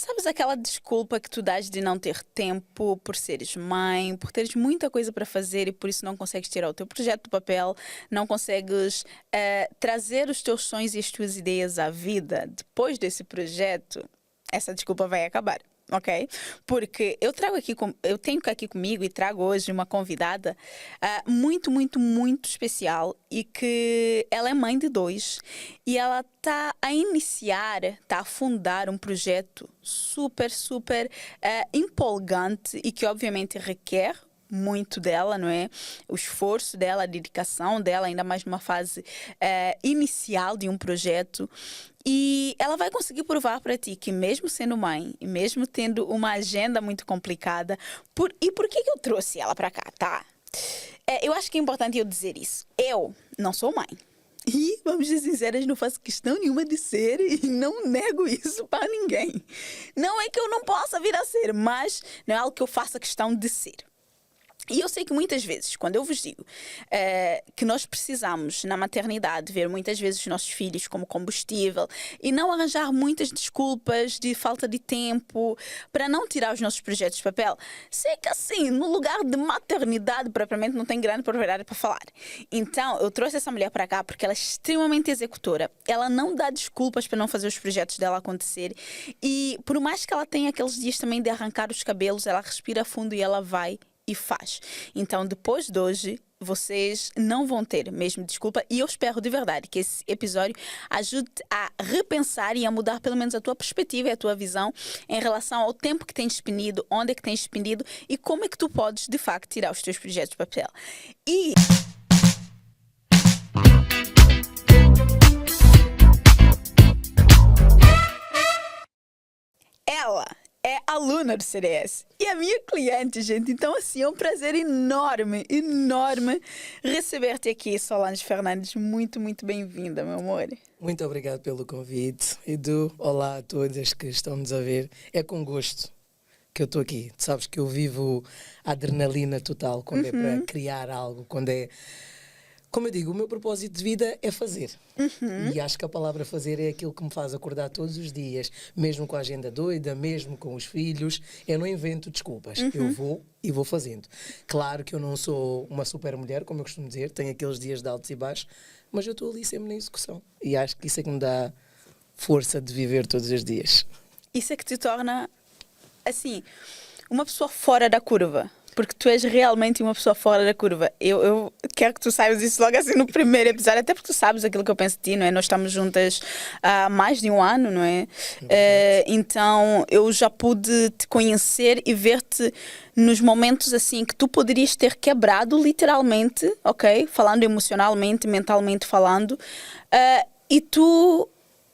Sabes aquela desculpa que tu dás de não ter tempo por seres mãe, por teres muita coisa para fazer e por isso não consegues tirar o teu projeto do papel, não consegues trazer os teus sonhos e as tuas ideias à vida depois desse projeto? Essa desculpa vai acabar. Ok? Porque eu tenho aqui comigo e trago hoje uma convidada muito, muito, muito especial e que ela é mãe de dois e ela está a fundar um projeto super, super empolgante e que obviamente requer muito dela, não é? O esforço dela, a dedicação dela, ainda mais numa fase inicial de um projeto. E ela vai conseguir provar para ti que mesmo sendo mãe, e mesmo tendo uma agenda muito complicada, e por que eu trouxe ela para cá, tá? Eu acho que é importante eu dizer isso. Eu não sou mãe. E, vamos ser sinceras, não faço questão nenhuma de ser e não nego isso para ninguém. Não é que eu não possa vir a ser, mas não é algo que eu faça questão de ser. E eu sei que muitas vezes, quando eu vos digo que nós precisamos, na maternidade, ver muitas vezes os nossos filhos como combustível e não arranjar muitas desculpas de falta de tempo para não tirar os nossos projetos de papel, sei que assim, no lugar de maternidade, propriamente, não tem grande propriedade para falar. Então, eu trouxe essa mulher para cá porque ela é extremamente executora. Ela não dá desculpas para não fazer os projetos dela acontecer. E por mais que ela tenha aqueles dias também de arrancar os cabelos, ela respira fundo e ela vai e faz. Então, depois de hoje, vocês não vão ter mesmo desculpa e eu espero de verdade que esse episódio ajude a repensar e a mudar pelo menos a tua perspectiva e a tua visão em relação ao tempo que tens despendido, onde é que tens despendido e como é que tu podes, de facto, tirar os teus projetos de papel. E ela é aluna do CDS e a minha cliente, gente. Então, assim, é um prazer enorme, enorme receber-te aqui, Solange Fernandes. Muito, muito bem-vinda, meu amor. Muito obrigado pelo convite. Edu, olá a todas que estão-nos a ver. É com gosto que eu estou aqui. Tu sabes que eu vivo a adrenalina total quando é para criar algo, quando é... Como eu digo, o meu propósito de vida é fazer. E acho que a palavra fazer é aquilo que me faz acordar todos os dias, mesmo com a agenda doida, mesmo com os filhos. Eu não invento desculpas. Eu vou e vou fazendo. Claro que eu não sou uma super mulher, como eu costumo dizer, tenho aqueles dias de altos e baixos, mas eu estou ali sempre na execução. E acho que isso é que me dá força de viver todos os dias. Isso é que te torna, assim, uma pessoa fora da curva. Porque tu és realmente uma pessoa fora da curva. Eu quero que tu saibas isso logo assim no primeiro episódio, até porque tu sabes aquilo que eu penso de ti, não é? Nós estamos juntas há mais de um ano, não é? Então eu já pude te conhecer e ver-te nos momentos assim que tu poderias ter quebrado literalmente, ok? Falando emocionalmente, mentalmente falando. E tu...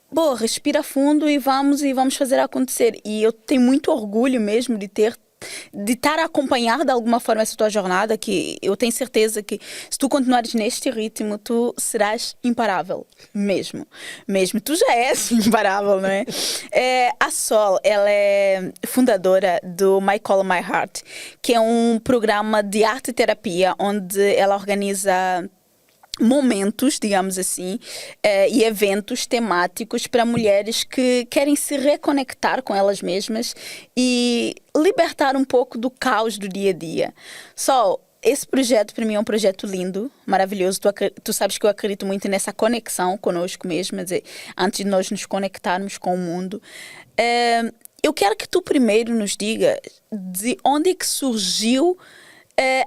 Boa, respira fundo e vamos fazer acontecer. E eu tenho muito orgulho mesmo de estar a acompanhar de alguma forma essa tua jornada, que eu tenho certeza que se tu continuares neste ritmo, tu serás imparável, mesmo. Tu já és imparável, não é? A Sol, ela é fundadora do My Call My Heart, que é um programa de arte e terapia, onde ela organiza momentos, digamos assim, e eventos temáticos para mulheres que querem se reconectar com elas mesmas e libertar um pouco do caos do dia a dia. Esse projeto para mim é um projeto lindo, maravilhoso. Tu sabes que eu acredito muito nessa conexão conosco mesmo, antes de nós nos conectarmos com o mundo. Eu quero que tu primeiro nos diga de onde é que surgiu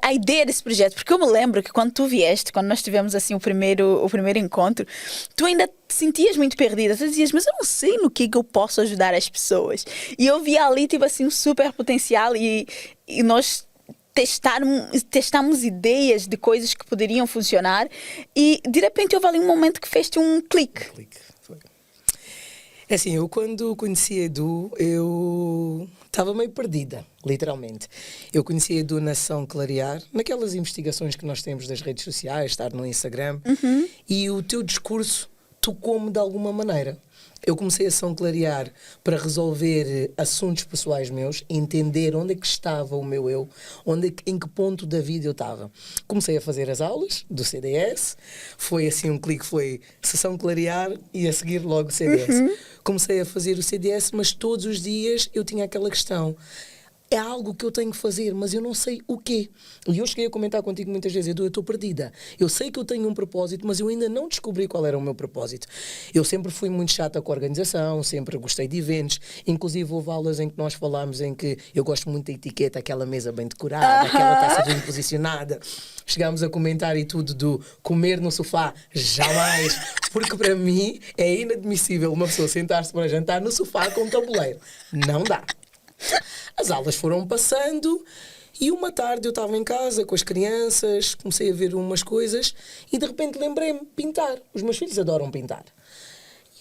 a ideia desse projeto, porque eu me lembro que quando tu vieste, quando nós tivemos assim o primeiro encontro, tu ainda te sentias muito perdida. Tu dizias, mas eu não sei no que eu posso ajudar as pessoas. E eu via ali, tipo assim, um super potencial e nós testamos ideias de coisas que poderiam funcionar e de repente houve ali um momento que fez-te um clique. Foi. É assim, eu quando conheci a Edu, eu estava meio perdida, literalmente. Eu conheci a Edu na Ação Clarear, naquelas investigações que nós temos das redes sociais, estar no Instagram, e o teu discurso tocou-me de alguma maneira. eu comecei a sessão clarear para resolver assuntos pessoais meus, entender onde é que estava o meu eu, em que ponto da vida eu estava. Comecei a fazer as aulas do CDS, foi assim um clique, foi sessão clarear e a seguir logo o CDS. Comecei a fazer o CDS, mas todos os dias eu tinha aquela questão. É algo que eu tenho que fazer, mas eu não sei o quê. E eu cheguei a comentar contigo muitas vezes, Edu, eu estou perdida. Eu sei que eu tenho um propósito, mas eu ainda não descobri qual era o meu propósito. Eu sempre fui muito chata com a organização, sempre gostei de eventos. Inclusive houve aulas em que nós falámos em que eu gosto muito da etiqueta, aquela mesa bem decorada, aquela taça bem posicionada. Chegámos a comentar e tudo do comer no sofá, jamais. Porque para mim é inadmissível uma pessoa sentar-se para jantar no sofá com um tabuleiro. Não dá. As aulas foram passando e uma tarde eu estava em casa com as crianças, comecei a ver umas coisas e de repente lembrei-me de pintar. Os meus filhos adoram pintar.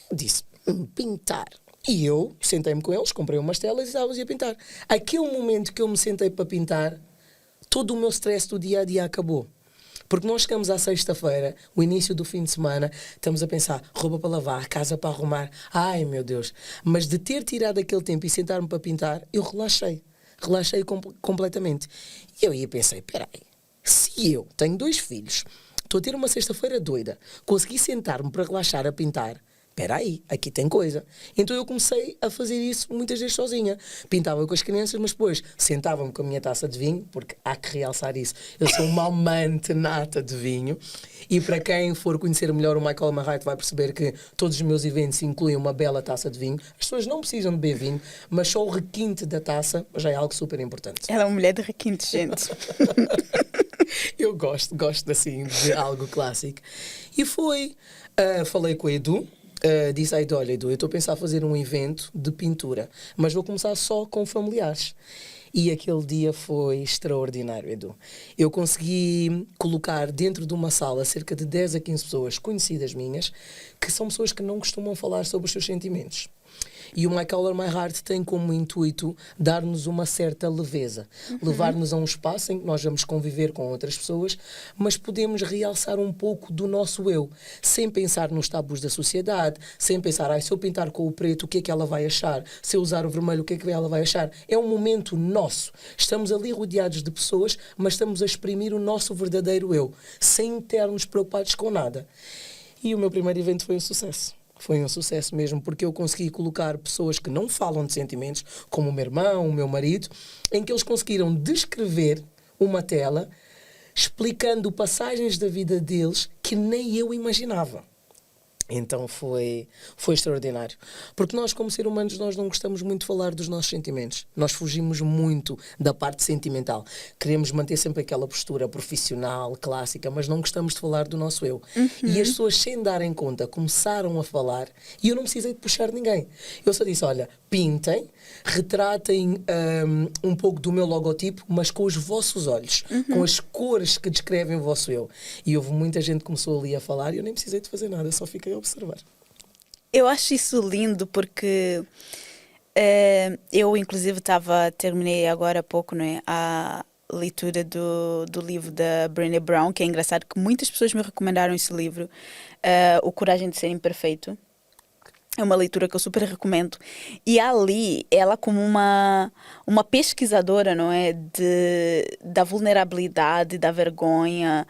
Eu disse, pintar. E eu sentei-me com eles, comprei umas telas e estávamos a pintar. Aquele momento que eu me sentei para pintar, todo o meu stress do dia-a-dia acabou. Porque nós chegamos à sexta-feira, o início do fim de semana, estamos a pensar, roupa para lavar, casa para arrumar. Ai, meu Deus. Mas de ter tirado aquele tempo e sentar-me para pintar, eu relaxei. Relaxei completamente. E eu ia pensei, peraí, se eu tenho 2 filhos, estou a ter uma sexta-feira doida, consegui sentar-me para relaxar a pintar, espera aí, aqui tem coisa. Então eu comecei a fazer isso muitas vezes sozinha. Pintava com as crianças, mas depois sentava-me com a minha taça de vinho, porque há que realçar isso. Eu sou uma amante nata de vinho. E para quem for conhecer melhor o Michael Marraito vai perceber que todos os meus eventos incluem uma bela taça de vinho. As pessoas não precisam de beber vinho, mas só o requinte da taça já é algo super importante. Ela é uma mulher de requinte, gente. Eu gosto assim de algo clássico. E falei com o Edu. Disse a Edu, olha Edu, eu estou a pensar fazer um evento de pintura, mas vou começar só com familiares. E aquele dia foi extraordinário, Edu. Eu consegui colocar dentro de uma sala cerca de 10 a 15 pessoas conhecidas minhas, que são pessoas que não costumam falar sobre os seus sentimentos. E o My Color, My Heart tem como intuito dar-nos uma certa leveza, levar-nos a um espaço em que nós vamos conviver com outras pessoas, mas podemos realçar um pouco do nosso eu, sem pensar nos tabus da sociedade, sem pensar, se eu pintar com o preto, o que é que ela vai achar? Se eu usar o vermelho, o que é que ela vai achar? É um momento nosso. Estamos ali rodeados de pessoas, mas estamos a exprimir o nosso verdadeiro eu, sem termos preocupados com nada. E o meu primeiro evento foi um sucesso. Foi um sucesso mesmo, porque eu consegui colocar pessoas que não falam de sentimentos, como o meu irmão, o meu marido, em que eles conseguiram descrever uma tela explicando passagens da vida deles que nem eu imaginava. Então foi extraordinário. Porque nós, como seres humanos, nós não gostamos muito de falar dos nossos sentimentos. Nós fugimos muito da parte sentimental. Queremos manter sempre aquela postura profissional, clássica, mas não gostamos de falar do nosso eu. E as pessoas, sem darem conta, começaram a falar e eu não precisei de puxar ninguém. Eu só disse, olha, pintem, retratem um pouco do meu logotipo, mas com os vossos olhos, com as cores que descrevem o vosso eu. E houve muita gente que começou ali a falar e eu nem precisei de fazer nada, só fiquei a observar. Eu acho isso lindo porque eu, inclusive, terminei agora há pouco, não é, a leitura do livro da Brené Brown, que é engraçado que muitas pessoas me recomendaram esse livro, O Coragem de Ser Imperfeito. É uma leitura que eu super recomendo. E ali, ela como uma pesquisadora, não é, da vulnerabilidade, da vergonha,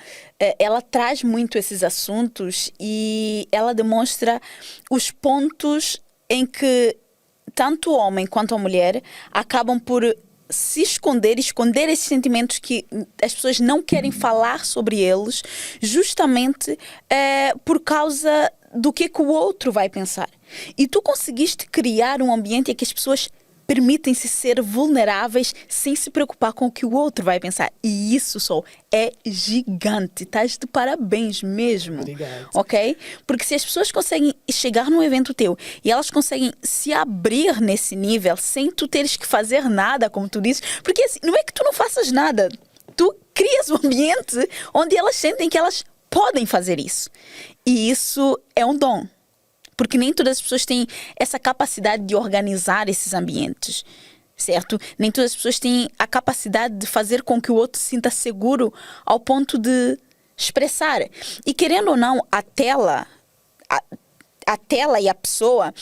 ela traz muito esses assuntos e ela demonstra os pontos em que tanto o homem quanto a mulher acabam por se esconder esses sentimentos que as pessoas não querem falar sobre eles, justamente por causa do que o outro vai pensar. E tu conseguiste criar um ambiente em que as pessoas permitem-se ser vulneráveis sem se preocupar com o que o outro vai pensar. E isso só é gigante. Estás de parabéns mesmo. Obrigado. Ok? Porque se as pessoas conseguem chegar num evento teu e elas conseguem se abrir nesse nível sem tu teres que fazer nada, como tu dizes, porque assim, não é que tu não faças nada. Tu crias um ambiente onde elas sentem que elas podem fazer isso. E isso é um dom. Porque nem todas as pessoas têm essa capacidade de organizar esses ambientes, certo? Nem todas as pessoas têm a capacidade de fazer com que o outro se sinta seguro ao ponto de expressar. E querendo ou não, a tela a tela e a pessoa,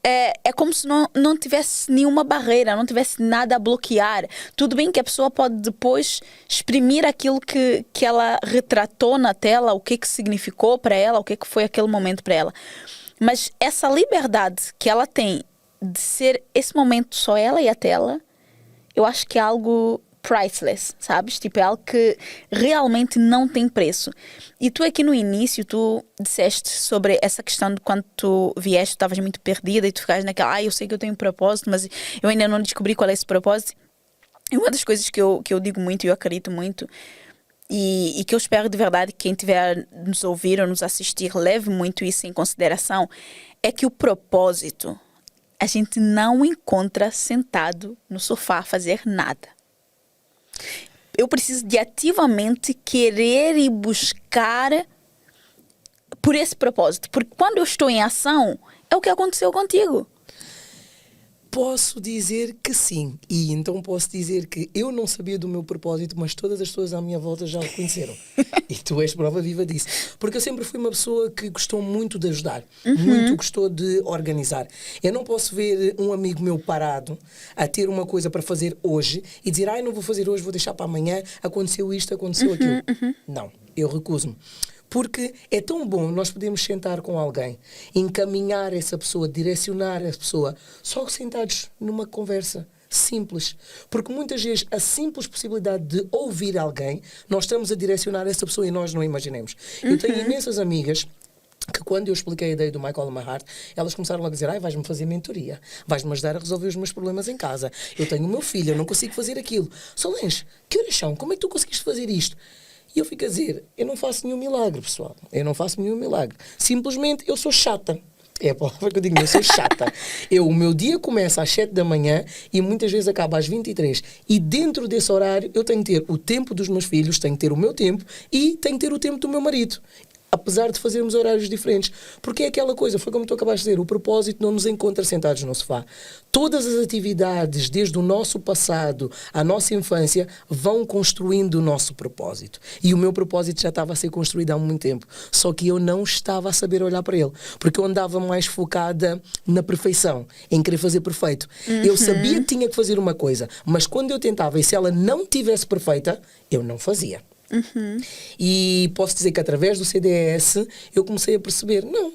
é como se não tivesse nenhuma barreira, não tivesse nada a bloquear. Tudo bem que a pessoa pode depois exprimir aquilo que ela retratou na tela, o que significou para ela, o que foi aquele momento para ela. Mas essa liberdade que ela tem de ser esse momento só ela e a tela, eu acho que é algo priceless, sabes? Tipo, é algo que realmente não tem preço. E tu aqui no início, tu disseste sobre essa questão de quando tu vieste, tu estavas muito perdida e tu ficaste naquela, eu sei que eu tenho um propósito, mas eu ainda não descobri qual é esse propósito. E uma das coisas que eu digo muito e eu acredito muito, e que eu espero de verdade que quem estiver nos ouvir ou nos assistir leve muito isso em consideração, é que o propósito a gente não encontra sentado no sofá a fazer nada. Eu preciso de ativamente querer e buscar por esse propósito. Porque quando eu estou em ação, é o que aconteceu contigo. Posso dizer que sim. E então posso dizer que eu não sabia do meu propósito, mas todas as pessoas à minha volta já o conheceram. E tu és prova viva disso. Porque eu sempre fui uma pessoa que gostou muito de ajudar. Muito gostou de organizar. Eu não posso ver um amigo meu parado a ter uma coisa para fazer hoje e dizer, não vou fazer hoje, vou deixar para amanhã, aconteceu isto, aconteceu aquilo. Não, eu recuso-me. Porque é tão bom nós podermos sentar com alguém, encaminhar essa pessoa, direcionar essa pessoa, só sentados numa conversa simples. Porque muitas vezes a simples possibilidade de ouvir alguém, nós estamos a direcionar essa pessoa e nós não imaginemos. Eu tenho imensas amigas que quando eu expliquei a ideia do Michael Mahart, elas começaram a dizer, vais-me fazer mentoria, vais-me ajudar a resolver os meus problemas em casa, eu tenho o meu filho, eu não consigo fazer aquilo. Solange, que horas são? Como é que tu conseguiste fazer isto? E eu fico a dizer, eu não faço nenhum milagre, pessoal. Eu não faço nenhum milagre. Simplesmente eu sou chata. É a palavra que eu digo, eu sou chata. O meu dia começa às 7 da manhã e muitas vezes acaba às 23. E dentro desse horário eu tenho que ter o tempo dos meus filhos, tenho que ter o meu tempo e tenho que ter o tempo do meu marido. Apesar de fazermos horários diferentes. Porque é aquela coisa, foi como tu acabaste de dizer, o propósito não nos encontra sentados no sofá. Todas as atividades, desde o nosso passado à nossa infância, vão construindo o nosso propósito. E o meu propósito já estava a ser construído há muito tempo. Só que eu não estava a saber olhar para ele. Porque eu andava mais focada na perfeição, em querer fazer perfeito. Eu sabia que tinha que fazer uma coisa, mas quando eu tentava e se ela não tivesse perfeita, eu não fazia. E posso dizer que através do CDS eu comecei a perceber, não,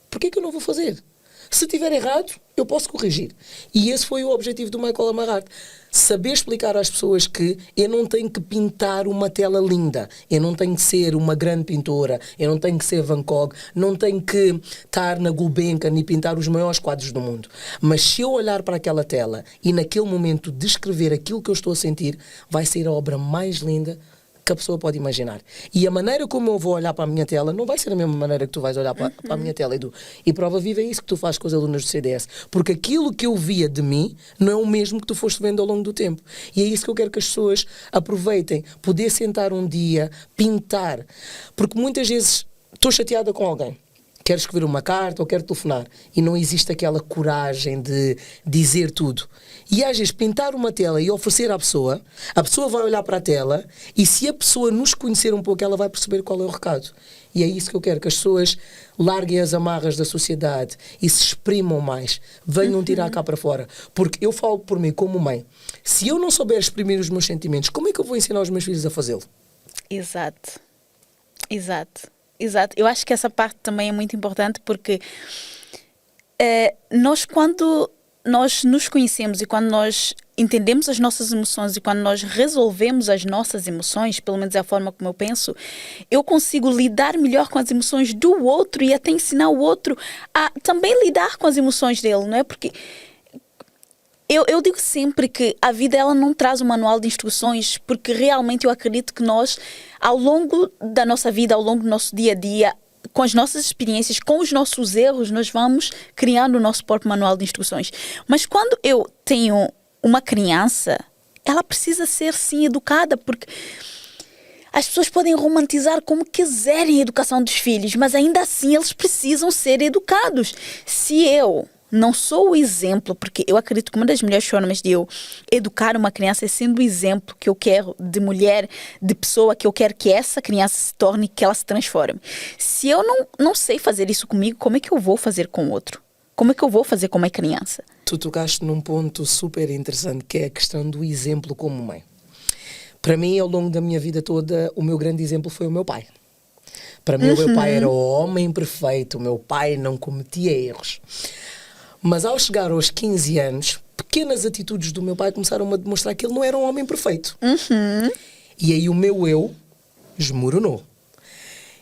porque que eu não vou fazer? Se estiver errado, eu posso corrigir. E esse foi o objetivo do Michael Mahart. Saber explicar às pessoas que eu não tenho que pintar uma tela linda, eu não tenho que ser uma grande pintora, eu não tenho que ser Van Gogh, não tenho que estar na Gulbenkian e pintar os maiores quadros do mundo. Mas se eu olhar para aquela tela e naquele momento descrever aquilo que eu estou a sentir, vai ser a obra mais linda que a pessoa pode imaginar. E a maneira como eu vou olhar para a minha tela não vai ser a mesma maneira que tu vais olhar para a minha tela, Edu. E prova viva é isso que tu fazes com os alunos do CDS. Porque aquilo que eu via de mim não é o mesmo que tu foste vendo ao longo do tempo. E é isso que eu quero que as pessoas aproveitem. Poder sentar um dia, pintar. Porque muitas vezes estou chateada com alguém. Quero escrever uma carta ou quero telefonar e não existe aquela coragem de dizer tudo. E às vezes pintar uma tela e oferecer à pessoa, a pessoa vai olhar para a tela e se a pessoa nos conhecer um pouco, ela vai perceber qual é o recado. E é isso que eu quero, que as pessoas larguem as amarras da sociedade e se exprimam mais, venham tirar cá para fora. Porque eu falo por mim como mãe, se eu não souber exprimir os meus sentimentos, como é que eu vou ensinar os meus filhos a fazê-lo? Exato. Eu acho que essa parte também é muito importante porque nós, quando nós nos conhecemos e quando nós entendemos as nossas emoções e quando nós resolvemos as nossas emoções, pelo menos é a forma como eu penso, eu consigo lidar melhor com as emoções do outro e até ensinar o outro a também lidar com as emoções dele, não é? Porque eu digo sempre que a vida ela não traz um manual de instruções, porque realmente eu acredito que nós, ao longo da nossa vida, ao longo do nosso dia a dia, com as nossas experiências, com os nossos erros, nós vamos criando o nosso próprio manual de instruções. Mas quando eu tenho uma criança, ela precisa ser, sim, educada, porque as pessoas podem romantizar como quiserem a educação dos filhos, mas ainda assim eles precisam ser educados. Se eu não sou o exemplo, porque eu acredito que uma das melhores formas de eu educar uma criança é sendo o exemplo que eu quero de mulher, de pessoa que eu quero que essa criança se torne, que ela se transforme. Se eu não sei fazer isso comigo, como é que eu vou fazer com o outro? Como é que eu vou fazer com uma criança? Tu tocaste num ponto super interessante, que é a questão do exemplo como mãe. Para mim, ao longo da minha vida toda, o meu grande exemplo foi o meu pai. Para mim, o meu pai era o homem perfeito, o meu pai não cometia erros. Mas ao chegar aos 15 anos, pequenas atitudes do meu pai começaram a demonstrar que ele não era um homem perfeito. E aí o meu eu esmoronou.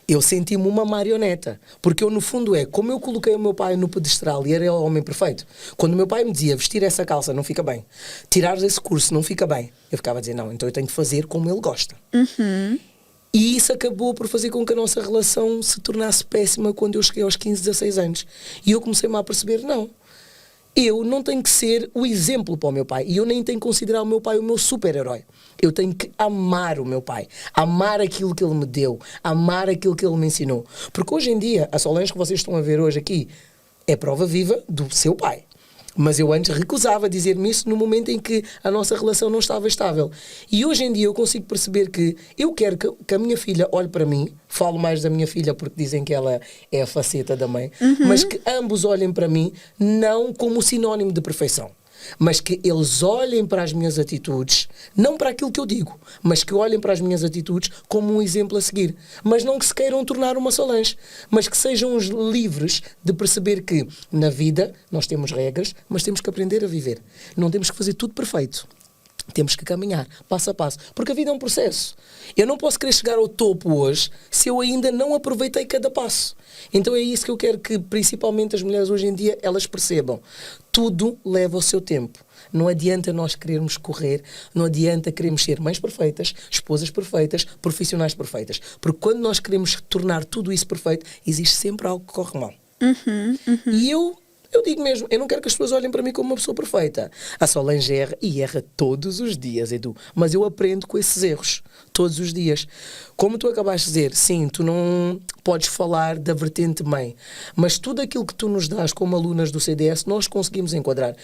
Eu senti-me uma marioneta, porque eu no fundo como eu coloquei o meu pai no pedestral e era o homem perfeito. Quando o meu pai me dizia, vestir essa calça não fica bem, tirar esse curso não fica bem, eu ficava a dizer, não, então eu tenho que fazer como ele gosta. E isso acabou por fazer com que a nossa relação se tornasse péssima quando eu cheguei aos 15, 16 anos. E eu comecei-me a perceber, não, eu não tenho que ser o exemplo para o meu pai. E eu nem tenho que considerar o meu pai o meu super-herói. Eu tenho que amar o meu pai. Amar aquilo que ele me deu. Amar aquilo que ele me ensinou. Porque hoje em dia, a Solange que vocês estão a ver hoje aqui é prova viva do seu pai. Mas eu antes recusava dizer-me isso no momento em que a nossa relação não estava estável. E hoje em dia eu consigo perceber que eu quero que a minha filha olhe para mim, falo mais da minha filha porque dizem que ela é a faceta da mãe, mas que ambos olhem para mim não como sinónimo de perfeição, mas que eles olhem para as minhas atitudes, não para aquilo que eu digo, mas que olhem para as minhas atitudes como um exemplo a seguir. Mas não que se queiram tornar uma Solange, mas que sejam os livres de perceber que na vida nós temos regras, mas temos que aprender a viver. Não temos que fazer tudo perfeito. Temos que caminhar, passo a passo, porque a vida é um processo. Eu não posso querer chegar ao topo hoje se eu ainda não aproveitei cada passo. Então é isso que eu quero que, principalmente as mulheres hoje em dia, elas percebam. Tudo leva o seu tempo. Não adianta nós querermos correr, não adianta querermos ser mães perfeitas, esposas perfeitas, profissionais perfeitas. Porque quando nós queremos tornar tudo isso perfeito, existe sempre algo que corre mal. E eu digo mesmo, eu não quero que as pessoas olhem para mim como uma pessoa perfeita. A Solange erra e erra todos os dias, Edu. Mas eu aprendo com esses erros, todos os dias. Como tu acabaste de dizer, sim, tu não podes falar da vertente mãe, mas tudo aquilo que tu nos dás como alunas do CDS, nós conseguimos enquadrar.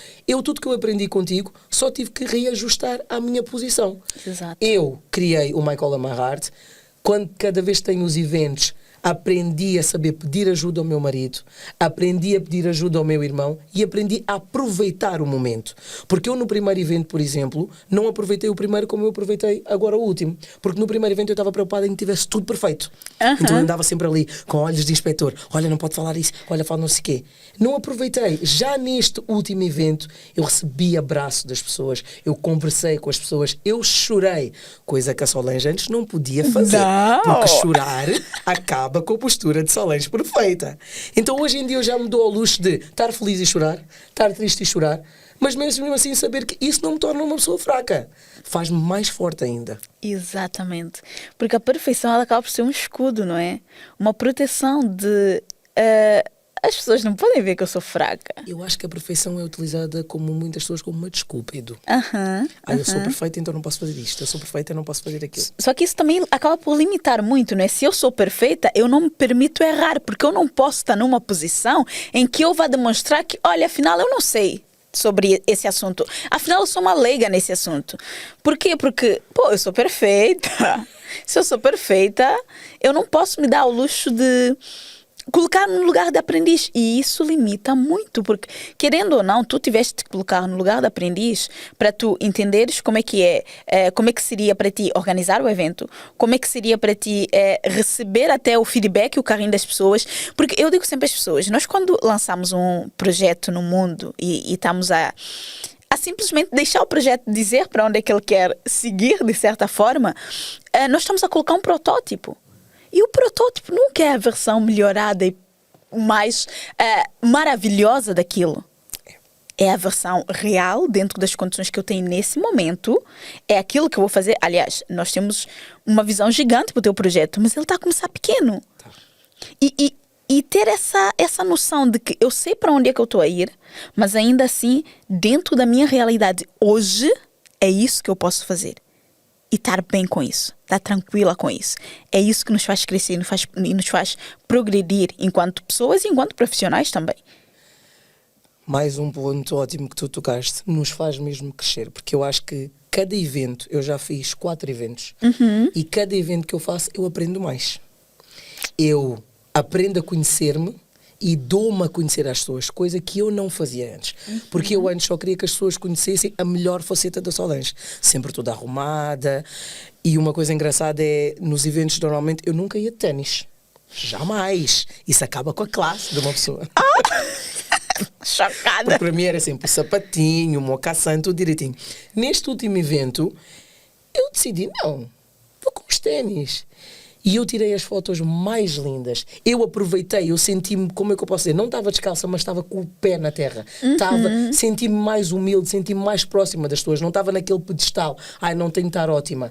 Tudo que eu aprendi contigo, só tive que reajustar à minha posição. Exato. Eu criei o My Call My Heart, cada vez que tenho os eventos, aprendi a saber pedir ajuda ao meu marido, aprendi a pedir ajuda ao meu irmão e aprendi a aproveitar o momento. Porque eu no primeiro evento, por exemplo, não aproveitei o primeiro como eu aproveitei agora o último. Porque no primeiro evento eu estava preocupada em que tivesse tudo perfeito. Então eu andava sempre ali com olhos de inspetor. Olha, não pode falar isso. Olha, fala não sei o quê. Não aproveitei. Já neste último evento eu recebi abraço das pessoas, eu conversei com as pessoas, eu chorei. Coisa que a Solange antes não podia fazer. Não. Porque chorar acaba com a postura de Solange perfeita. Então hoje em dia eu já me dou ao luxo de estar feliz e chorar, estar triste e chorar, mas mesmo assim saber que isso não me torna uma pessoa fraca. Faz-me mais forte ainda. Exatamente. Porque a perfeição ela acaba por ser um escudo, não é? Uma proteção de... as pessoas não podem ver que eu sou fraca. Eu acho que a perfeição é utilizada como muitas pessoas como uma desculpa, Edu. Eu sou perfeita, então não posso fazer isto. Eu sou perfeita, não posso fazer aquilo. Só que isso também acaba por limitar muito, não é? Se eu sou perfeita, eu não me permito errar, porque eu não posso estar numa posição em que eu vá demonstrar que, olha, afinal eu não sei sobre esse assunto. Afinal eu sou uma leiga nesse assunto. Por quê? Porque, eu sou perfeita. Se eu sou perfeita, eu não posso me dar ao luxo de colocar no lugar de aprendiz. E isso limita muito, porque, querendo ou não, tu tiveste de colocar no lugar de aprendiz para tu entenderes como é que seria para ti organizar o evento, como é que seria para ti receber até o feedback e o carinho das pessoas. Porque eu digo sempre às pessoas, nós quando lançamos um projeto no mundo e estamos a simplesmente deixar o projeto dizer para onde é que ele quer seguir, de certa forma, nós estamos a colocar um protótipo. E o protótipo nunca é a versão melhorada e mais maravilhosa daquilo. É a versão real, dentro das condições que eu tenho nesse momento. É aquilo que eu vou fazer. Aliás, nós temos uma visão gigante para o teu projeto, mas ele está a começar pequeno. Tá. E ter essa noção de que eu sei para onde é que eu estou a ir, mas ainda assim, dentro da minha realidade hoje, é isso que eu posso fazer. E estar bem com isso, estar tranquila com isso. É isso que nos faz crescer e nos faz progredir enquanto pessoas e enquanto profissionais também. Mais um ponto ótimo que tu tocaste, nos faz mesmo crescer, porque eu acho que cada evento, eu já fiz 4 eventos, e cada evento que eu faço, eu aprendo mais. Eu aprendo a conhecer-me e dou-me a conhecer às pessoas, coisa que eu não fazia antes. Porque eu antes só queria que as pessoas conhecessem a melhor faceta da Solange. Sempre toda arrumada. E uma coisa engraçada é, nos eventos, normalmente, eu nunca ia de ténis. Jamais. Isso acaba com a classe de uma pessoa. Chocada. Porque para mim era sempre o sapatinho, o mocassin, tudo direitinho. Neste último evento, eu decidi, não, vou com os ténis. E eu tirei as fotos mais lindas. Eu aproveitei, eu senti-me, como é que eu posso dizer? Não estava descalça, mas estava com o pé na terra. Senti-me mais humilde, senti-me mais próxima das pessoas. Não estava naquele pedestal. Ai, não tenho de estar ótima.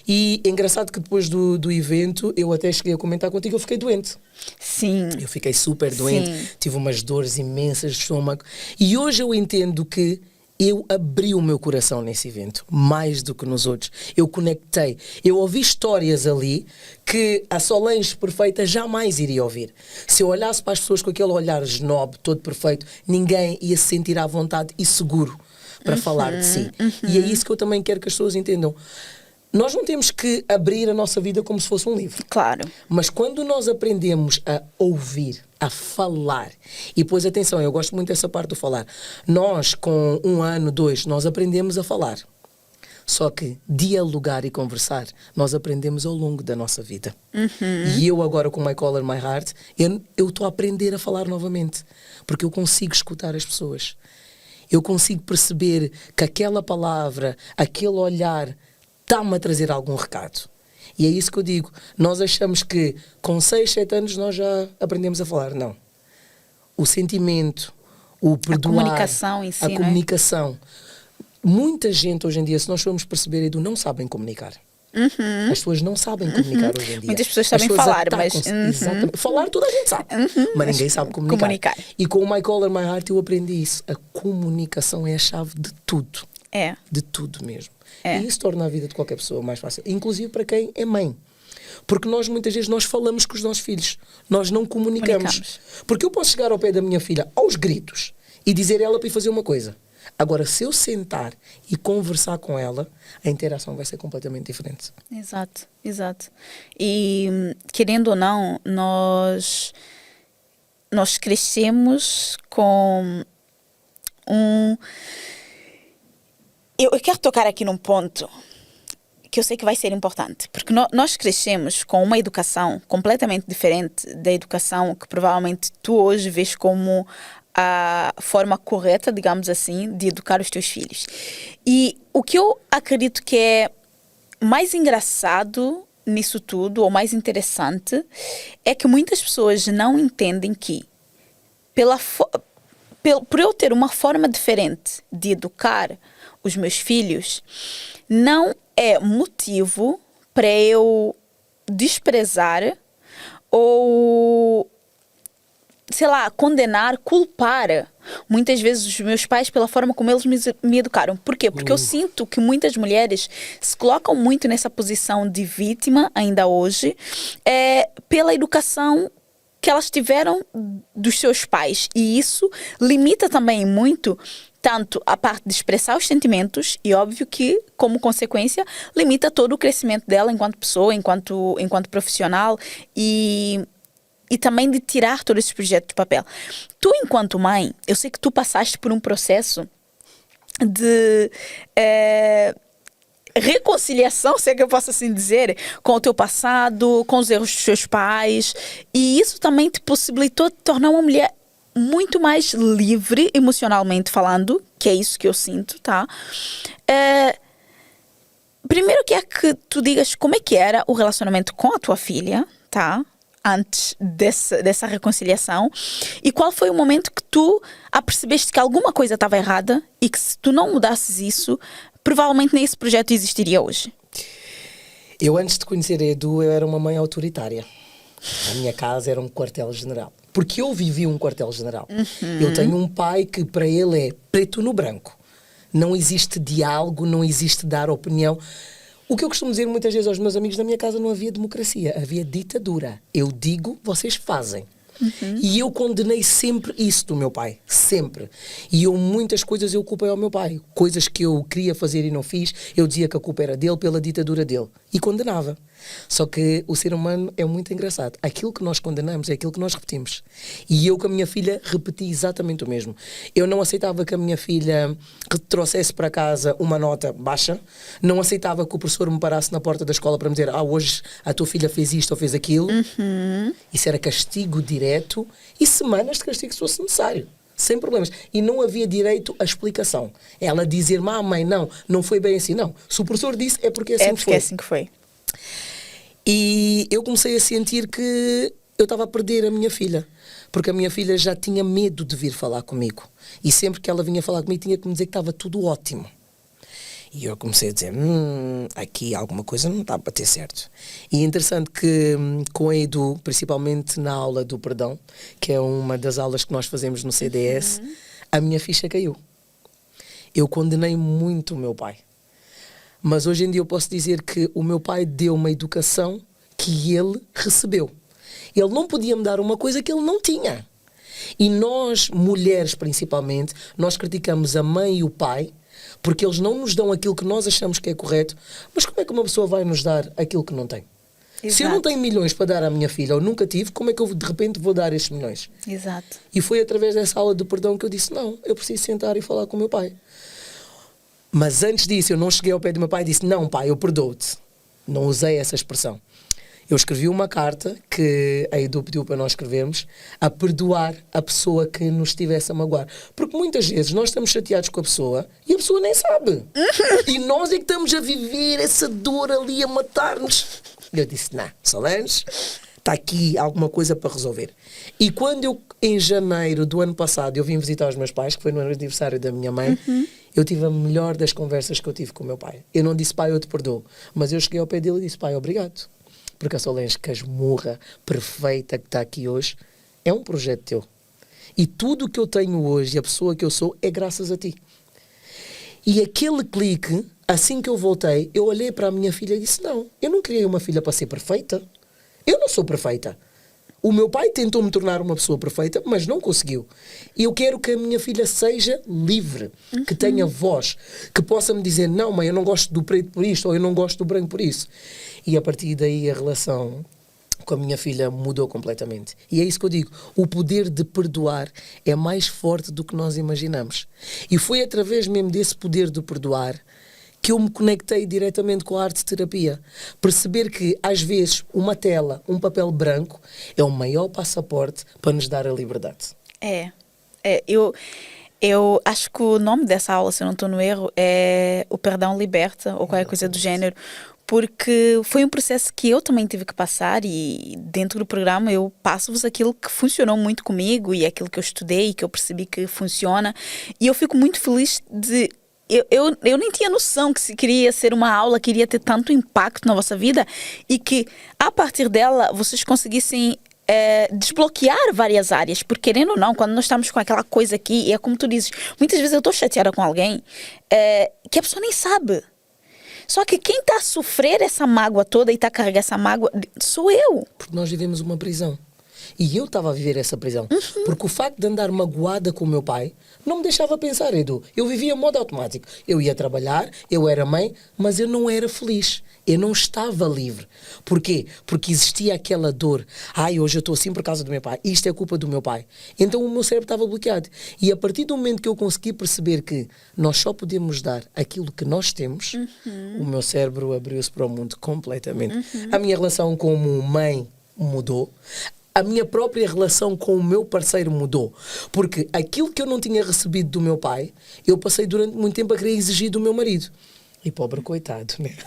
E é engraçado que depois do evento, eu até cheguei a comentar contigo, eu fiquei doente. Sim. Eu fiquei super doente. Sim. Tive umas dores imensas de estômago. E hoje eu entendo que eu abri o meu coração nesse evento, mais do que nos outros. Eu conectei. Eu ouvi histórias ali que a Solange perfeita jamais iria ouvir. Se eu olhasse para as pessoas com aquele olhar snob, todo perfeito, ninguém ia se sentir à vontade e seguro para falar de si. E é isso que eu também quero que as pessoas entendam. Nós não temos que abrir a nossa vida como se fosse um livro. Claro. Mas quando nós aprendemos a ouvir, a falar, e pois atenção, eu gosto muito dessa parte do falar. Nós, com 1 ano, 2, nós aprendemos a falar. Só que dialogar e conversar, nós aprendemos ao longo da nossa vida. E eu agora, com My Color, My Heart, eu estou a aprender a falar novamente. Porque eu consigo escutar as pessoas. Eu consigo perceber que aquela palavra, aquele olhar, está-me a trazer algum recado. E é isso que eu digo. Nós achamos que com 6, 7 anos nós já aprendemos a falar. Não. O sentimento, o perdoar, a comunicação em si, a comunicação. Muita gente hoje em dia, se nós formos perceber, Edu, não sabem comunicar. As pessoas não sabem comunicar hoje em dia. Muitas pessoas sabem falar, mas... Exatamente. Falar toda a gente sabe, mas ninguém sabe comunicar. E com o My Color, My Heart eu aprendi isso. A comunicação é a chave de tudo. É. De tudo mesmo. É. E isso torna a vida de qualquer pessoa mais fácil. Inclusive para quem é mãe. Porque nós, muitas vezes, nós falamos com os nossos filhos. Nós não comunicamos. Porque eu posso chegar ao pé da minha filha aos gritos e dizer a ela para ir fazer uma coisa. Agora, se eu sentar e conversar com ela, a interação vai ser completamente diferente. Exato, exato. E, querendo ou não, nós crescemos com Eu quero tocar aqui num ponto que eu sei que vai ser importante, porque nós crescemos com uma educação completamente diferente da educação que provavelmente tu hoje vês como a forma correta, digamos assim, de educar os teus filhos. E o que eu acredito que é mais engraçado nisso tudo, ou mais interessante, é que muitas pessoas não entendem que por eu ter uma forma diferente de educar os meus filhos, não é motivo para eu desprezar ou, sei lá, condenar, culpar muitas vezes os meus pais pela forma como eles me educaram. Por quê? Porque eu sinto que muitas mulheres se colocam muito nessa posição de vítima, ainda hoje, pela educação que elas tiveram dos seus pais. E isso limita também muito tanto a parte de expressar os sentimentos e, óbvio, que, como consequência, limita todo o crescimento dela enquanto pessoa, enquanto profissional e também de tirar todos esses projetos de papel. Tu, enquanto mãe, eu sei que tu passaste por um processo de reconciliação, se é que eu posso assim dizer, com o teu passado, com os erros dos teus pais, e isso também te possibilitou te tornar uma mulher muito mais livre emocionalmente falando, que é isso que eu sinto, tá? Primeiro que é que tu digas como é que era o relacionamento com a tua filha, tá? Antes dessa reconciliação, e qual foi o momento que tu apercebeste que alguma coisa estava errada e que se tu não mudasses isso, provavelmente nem esse projeto existiria hoje. Eu, antes de conhecer a Edu, eu era uma mãe autoritária. A minha casa era um quartel-general. Porque eu vivi um quartel-general. Eu tenho um pai que para ele é preto no branco. Não existe diálogo, não existe dar opinião. O que eu costumo dizer muitas vezes aos meus amigos, na minha casa não havia democracia, havia ditadura. Eu digo, vocês fazem. E eu condenei sempre isso do meu pai, sempre. E muitas coisas eu culpei ao meu pai. Coisas que eu queria fazer e não fiz, eu dizia que a culpa era dele pela ditadura dele. E condenava. Só que o ser humano é muito engraçado. Aquilo que nós condenamos é aquilo que nós repetimos. E eu com a minha filha repeti exatamente o mesmo. Eu não aceitava que a minha filha trouxesse para casa uma nota baixa. Não aceitava que o professor me parasse na porta da escola para me dizer hoje a tua filha fez isto ou fez aquilo. Isso era castigo direto e semanas de castigo se fosse necessário. Sem problemas. E não havia direito à explicação. Ela dizer, mãe, não foi bem assim. Não. Se o professor disse, é porque assim foi. É assim que foi. E eu comecei a sentir que eu estava a perder a minha filha. Porque a minha filha já tinha medo de vir falar comigo. E sempre que ela vinha falar comigo, tinha que me dizer que estava tudo ótimo. E eu comecei a dizer, aqui alguma coisa não está a bater certo. E é interessante que com a Edu, principalmente na aula do perdão, que é uma das aulas que nós fazemos no CDS, a minha ficha caiu. Eu condenei muito o meu pai. Mas hoje em dia eu posso dizer que o meu pai deu uma educação que ele recebeu. Ele não podia me dar uma coisa que ele não tinha. E nós, mulheres principalmente, nós criticamos a mãe e o pai porque eles não nos dão aquilo que nós achamos que é correto. Mas como é que uma pessoa vai nos dar aquilo que não tem? Exato. Se eu não tenho milhões para dar à minha filha, ou nunca tive, como é que eu de repente vou dar estes milhões? Exato. E foi através dessa aula de perdão que eu disse, não, eu preciso sentar e falar com o meu pai. Mas antes disso, eu não cheguei ao pé do meu pai e disse, não pai, eu perdoo-te. Não usei essa expressão. Eu escrevi uma carta que a Edu pediu para nós escrevermos a perdoar a pessoa que nos estivesse a magoar. Porque muitas vezes nós estamos chateados com a pessoa e a pessoa nem sabe. E nós é que estamos a viver essa dor ali a matar-nos. E eu disse, não, Solange, está aqui alguma coisa para resolver. E quando eu, em janeiro do ano passado, eu vim visitar os meus pais, que foi no aniversário da minha mãe, eu tive a melhor das conversas que eu tive com o meu pai. Eu não disse, pai, eu te perdoo. Mas eu cheguei ao pé dele e disse, pai, obrigado. Porque a Solange Casmurra, perfeita, que está aqui hoje, é um projeto teu. E tudo o que eu tenho hoje e a pessoa que eu sou é graças a ti. E aquele clique, assim que eu voltei, eu olhei para a minha filha e disse, não, eu não criei uma filha para ser perfeita. Eu não sou perfeita. O meu pai tentou me tornar uma pessoa perfeita, mas não conseguiu. E eu quero que a minha filha seja livre, que tenha voz, que possa me dizer, não mãe, eu não gosto do preto por isto, ou eu não gosto do branco por isso. E a partir daí a relação com a minha filha mudou completamente. E é isso que eu digo, o poder de perdoar é mais forte do que nós imaginamos. E foi através mesmo desse poder de perdoar que eu me conectei diretamente com a arte-terapia. Perceber que, às vezes, uma tela, um papel branco, é o maior passaporte para nos dar a liberdade. Eu acho que o nome dessa aula, se eu não estou no erro, é O Perdão Liberta, ou qualquer coisa do género, porque foi um processo que eu também tive que passar e dentro do programa eu passo-vos aquilo que funcionou muito comigo e aquilo que eu estudei e que eu percebi que funciona. E eu fico muito feliz de... Eu nem tinha noção que se queria ser uma aula que iria ter tanto impacto na vossa vida e que, a partir dela, vocês conseguissem desbloquear várias áreas. Porque, querendo ou não, quando nós estamos com aquela coisa aqui, e é como tu dizes, muitas vezes eu estou chateada com alguém que a pessoa nem sabe. Só que quem está a sofrer essa mágoa toda e está a carregar essa mágoa sou eu. Porque nós vivemos uma prisão. E eu estava a viver essa prisão. Porque o facto de andar magoada com o meu pai não me deixava pensar, Edu. Eu vivia em modo automático. Eu ia trabalhar, eu era mãe, mas eu não era feliz. Eu não estava livre. Porquê? Porque existia aquela dor. Hoje eu estou assim por causa do meu pai. Isto é culpa do meu pai. Então o meu cérebro estava bloqueado. E a partir do momento que eu consegui perceber que nós só podemos dar aquilo que nós temos, o meu cérebro abriu-se para o mundo completamente. A minha relação como mãe mudou. A minha própria relação com o meu parceiro mudou. Porque aquilo que eu não tinha recebido do meu pai, eu passei durante muito tempo a querer exigir do meu marido. E pobre coitado, né?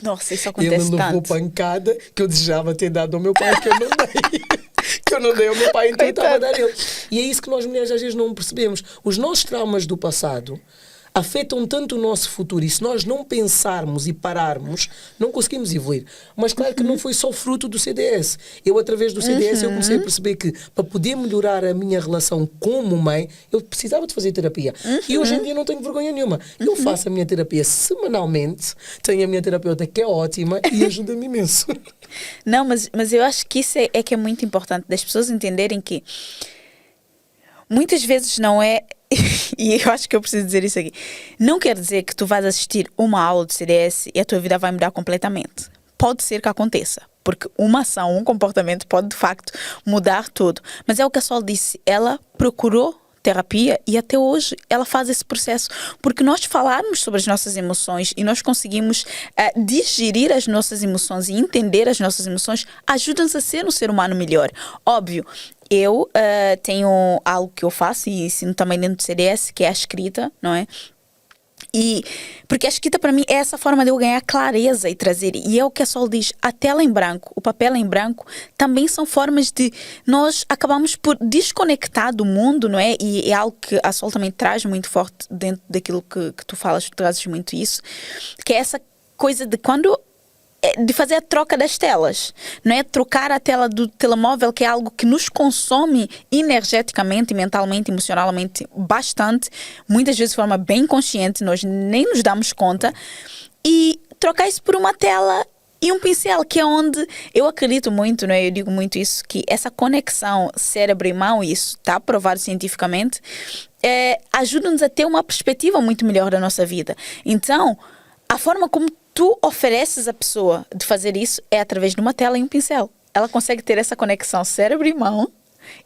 Nossa, isso acontece tanto. Ele levou pancada que eu desejava ter dado ao meu pai, que eu não dei. Que eu não dei ao meu pai, então eu estava a dar ele. E é isso que nós mulheres às vezes não percebemos. Os nossos traumas do passado, afetam tanto o nosso futuro, e se nós não pensarmos e pararmos, não conseguimos evoluir. Mas claro que não foi só fruto do CDS. Eu, através do CDS, eu comecei a perceber que para poder melhorar a minha relação como mãe, eu precisava de fazer terapia. E hoje em dia não tenho vergonha nenhuma. Eu faço a minha terapia semanalmente, tenho a minha terapeuta que é ótima e ajuda-me imenso. Não, mas eu acho que isso é que é muito importante, das pessoas entenderem que muitas vezes não é, e eu acho que eu preciso dizer isso aqui, não quer dizer que tu vais assistir uma aula de CDS e a tua vida vai mudar completamente. Pode ser que aconteça, porque uma ação, um comportamento pode de facto mudar tudo. Mas é o que a Sol disse, ela procurou terapia e até hoje ela faz esse processo, porque nós falarmos sobre as nossas emoções e nós conseguimos digerir as nossas emoções e entender as nossas emoções, ajuda-nos a ser um ser humano melhor. Óbvio, eu tenho algo que eu faço e ensino também dentro do CDS, que é a escrita, não é? E, porque a escrita para mim é essa forma de eu ganhar clareza e trazer, e é o que a Sol diz, a tela em branco, o papel em branco também são formas de nós acabamos por desconectar do mundo, não é? E é algo que a Sol também traz muito forte dentro daquilo que tu falas, tu trazes muito isso, que é essa coisa de quando de fazer a troca das telas, não é? Trocar a tela do telemóvel, que é algo que nos consome energeticamente, mentalmente, emocionalmente bastante, muitas vezes de forma bem consciente, nós nem nos damos conta, e trocar isso por uma tela e um pincel, que é onde eu acredito muito, não é? Eu digo muito isso, que essa conexão cérebro e mão, isso está provado cientificamente, ajuda-nos a ter uma perspectiva muito melhor da nossa vida. Então, a forma como tu ofereces à pessoa de fazer isso é através de uma tela e um pincel. Ela consegue ter essa conexão cérebro e mão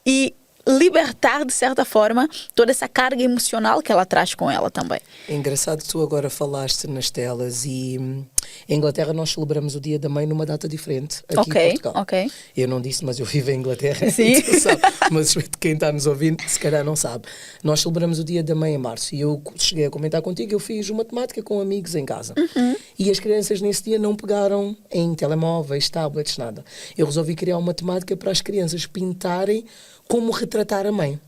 e libertar, de certa forma, toda essa carga emocional que ela traz com ela também. É engraçado que tu agora falaste nas telas e em Inglaterra nós celebramos o Dia da Mãe numa data diferente aqui em Portugal. Ok. Eu não disse, mas eu vivo em Inglaterra. Sim. Tu sabe, mas quem está nos ouvindo se calhar não sabe. Nós celebramos o Dia da Mãe em março e eu cheguei a comentar contigo, eu fiz matemática com amigos em casa. E as crianças nesse dia não pegaram em telemóveis, tablets, nada. Eu resolvi criar uma temática para as crianças pintarem como retratar a mãe.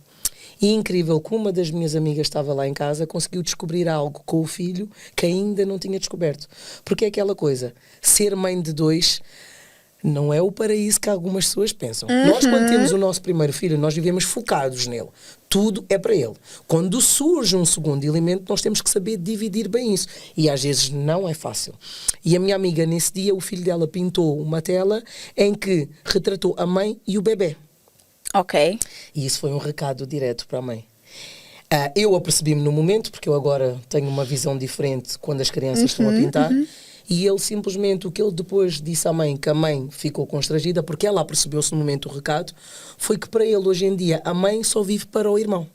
E é incrível que uma das minhas amigas estava lá em casa, conseguiu descobrir algo com o filho que ainda não tinha descoberto. Porque é aquela coisa, ser mãe de 2 não é o paraíso que algumas pessoas pensam. Nós, quando temos o nosso primeiro filho, nós vivemos focados nele. Tudo é para ele. Quando surge um segundo elemento, nós temos que saber dividir bem isso. E às vezes não é fácil. E a minha amiga, nesse dia, o filho dela pintou uma tela em que retratou a mãe e o bebê. Ok. E isso foi um recado direto para a mãe. Eu apercebi-me no momento, porque eu agora tenho uma visão diferente quando as crianças estão a pintar, e ele simplesmente, o que ele depois disse à mãe, que a mãe ficou constrangida, porque ela apercebeu-se no momento o recado, foi que para ele, hoje em dia, a mãe só vive para o irmão.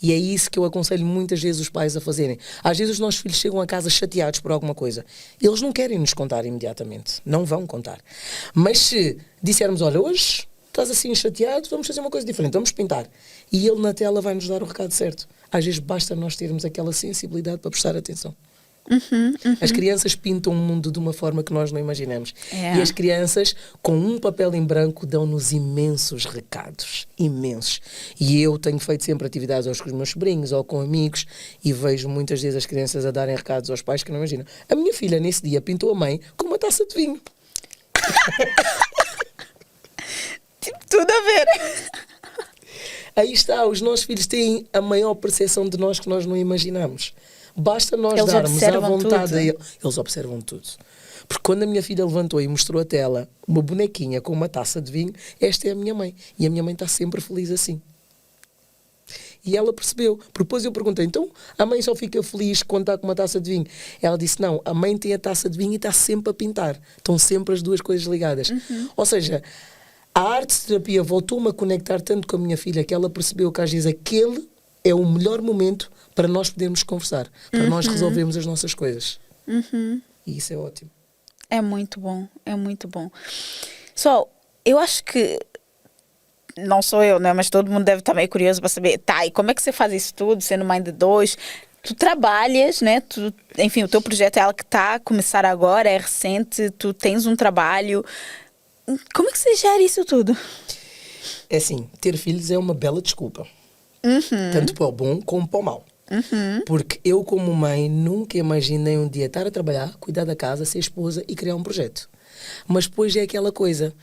E é isso que eu aconselho muitas vezes os pais a fazerem. Às vezes os nossos filhos chegam a casa chateados por alguma coisa. Eles não querem nos contar imediatamente. Não vão contar. Mas se dissermos, olha, hoje estás assim chateado, vamos fazer uma coisa diferente, vamos pintar. E ele na tela vai nos dar o recado certo. Às vezes basta nós termos aquela sensibilidade para prestar atenção. As crianças pintam o mundo de uma forma que nós não imaginamos. E as crianças, com um papel em branco, dão-nos imensos recados. Imensos. E eu tenho feito sempre atividades com os meus sobrinhos ou com amigos e vejo muitas vezes as crianças a darem recados aos pais que não imaginam. A minha filha, nesse dia, pintou a mãe com uma taça de vinho. Tudo a ver. Aí está, os nossos filhos têm a maior percepção de nós que nós não imaginamos. Basta nós Eles darmos à vontade tudo. a eles. Eles observam tudo. Porque quando a minha filha levantou e mostrou a tela uma bonequinha com uma taça de vinho, esta é a minha mãe. E a minha mãe está sempre feliz assim. E ela percebeu. Porque depois eu perguntei, então a mãe só fica feliz quando está com uma taça de vinho? Ela disse, não, a mãe tem a taça de vinho e está sempre a pintar. Estão sempre as duas coisas ligadas. Ou seja, a arte-terapia voltou-me a conectar tanto com a minha filha que ela percebeu que às vezes aquele é o melhor momento para nós podermos conversar, para nós resolvermos as nossas coisas. E isso é ótimo. É muito bom, é muito bom. Só, eu acho que, não sou eu, né, mas todo mundo deve estar meio curioso para saber, tá, e como é que você faz isso tudo, sendo mãe de 2? Tu trabalhas, né, enfim, o teu projeto é algo que está a começar agora, é recente, tu tens um trabalho. Como é que você gera isso tudo? É assim, ter filhos é uma bela desculpa. Tanto para o bom como para o mau. Porque eu, como mãe, nunca imaginei um dia estar a trabalhar, cuidar da casa, ser esposa e criar um projeto. Mas depois é aquela coisa,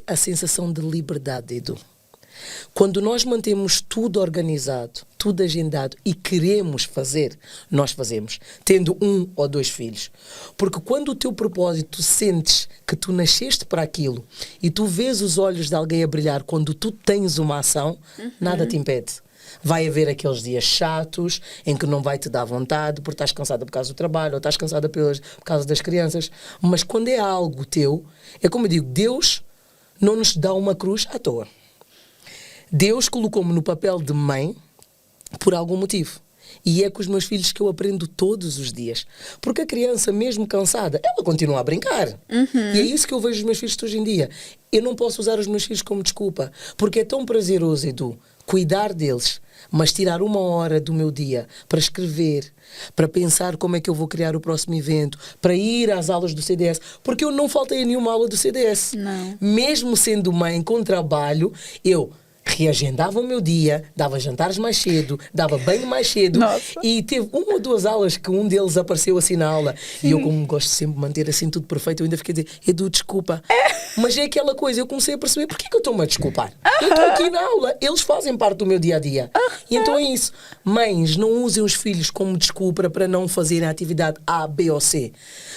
a sensação de liberdade, Edu. Quando nós mantemos tudo organizado, tudo agendado e queremos fazer, nós fazemos, tendo 1 ou 2 filhos. Porque quando o teu propósito, tu sentes que tu nasceste para aquilo e tu vês os olhos de alguém a brilhar quando tu tens uma ação, nada te impede. Vai haver aqueles dias chatos em que não vai te dar vontade porque estás cansada por causa do trabalho ou estás cansada por causa das crianças. Mas quando é algo teu, é como eu digo, Deus não nos dá uma cruz à toa. Deus colocou-me no papel de mãe por algum motivo. E é com os meus filhos que eu aprendo todos os dias. Porque a criança, mesmo cansada, ela continua a brincar. E é isso que eu vejo os meus filhos hoje em dia. Eu não posso usar os meus filhos como desculpa. Porque é tão prazeroso, Edu, cuidar deles, mas tirar 1 hora do meu dia para escrever, para pensar como é que eu vou criar o próximo evento, para ir às aulas do CDS, porque eu não faltei a nenhuma aula do CDS. Não. Mesmo sendo mãe com trabalho, eu reagendava o meu dia, dava jantares mais cedo, dava banho mais cedo. Nossa. E teve 1 ou 2 aulas que um deles apareceu assim na aula. E eu, como gosto sempre de manter assim tudo perfeito, eu ainda fiquei a dizer, Edu, desculpa. Mas é aquela coisa, eu comecei a perceber, porquê que eu estou-me a desculpar? Eu estou aqui na aula, eles fazem parte do meu dia-a-dia. E então é isso. Mães, não usem os filhos como desculpa para não fazerem a atividade A, B ou C.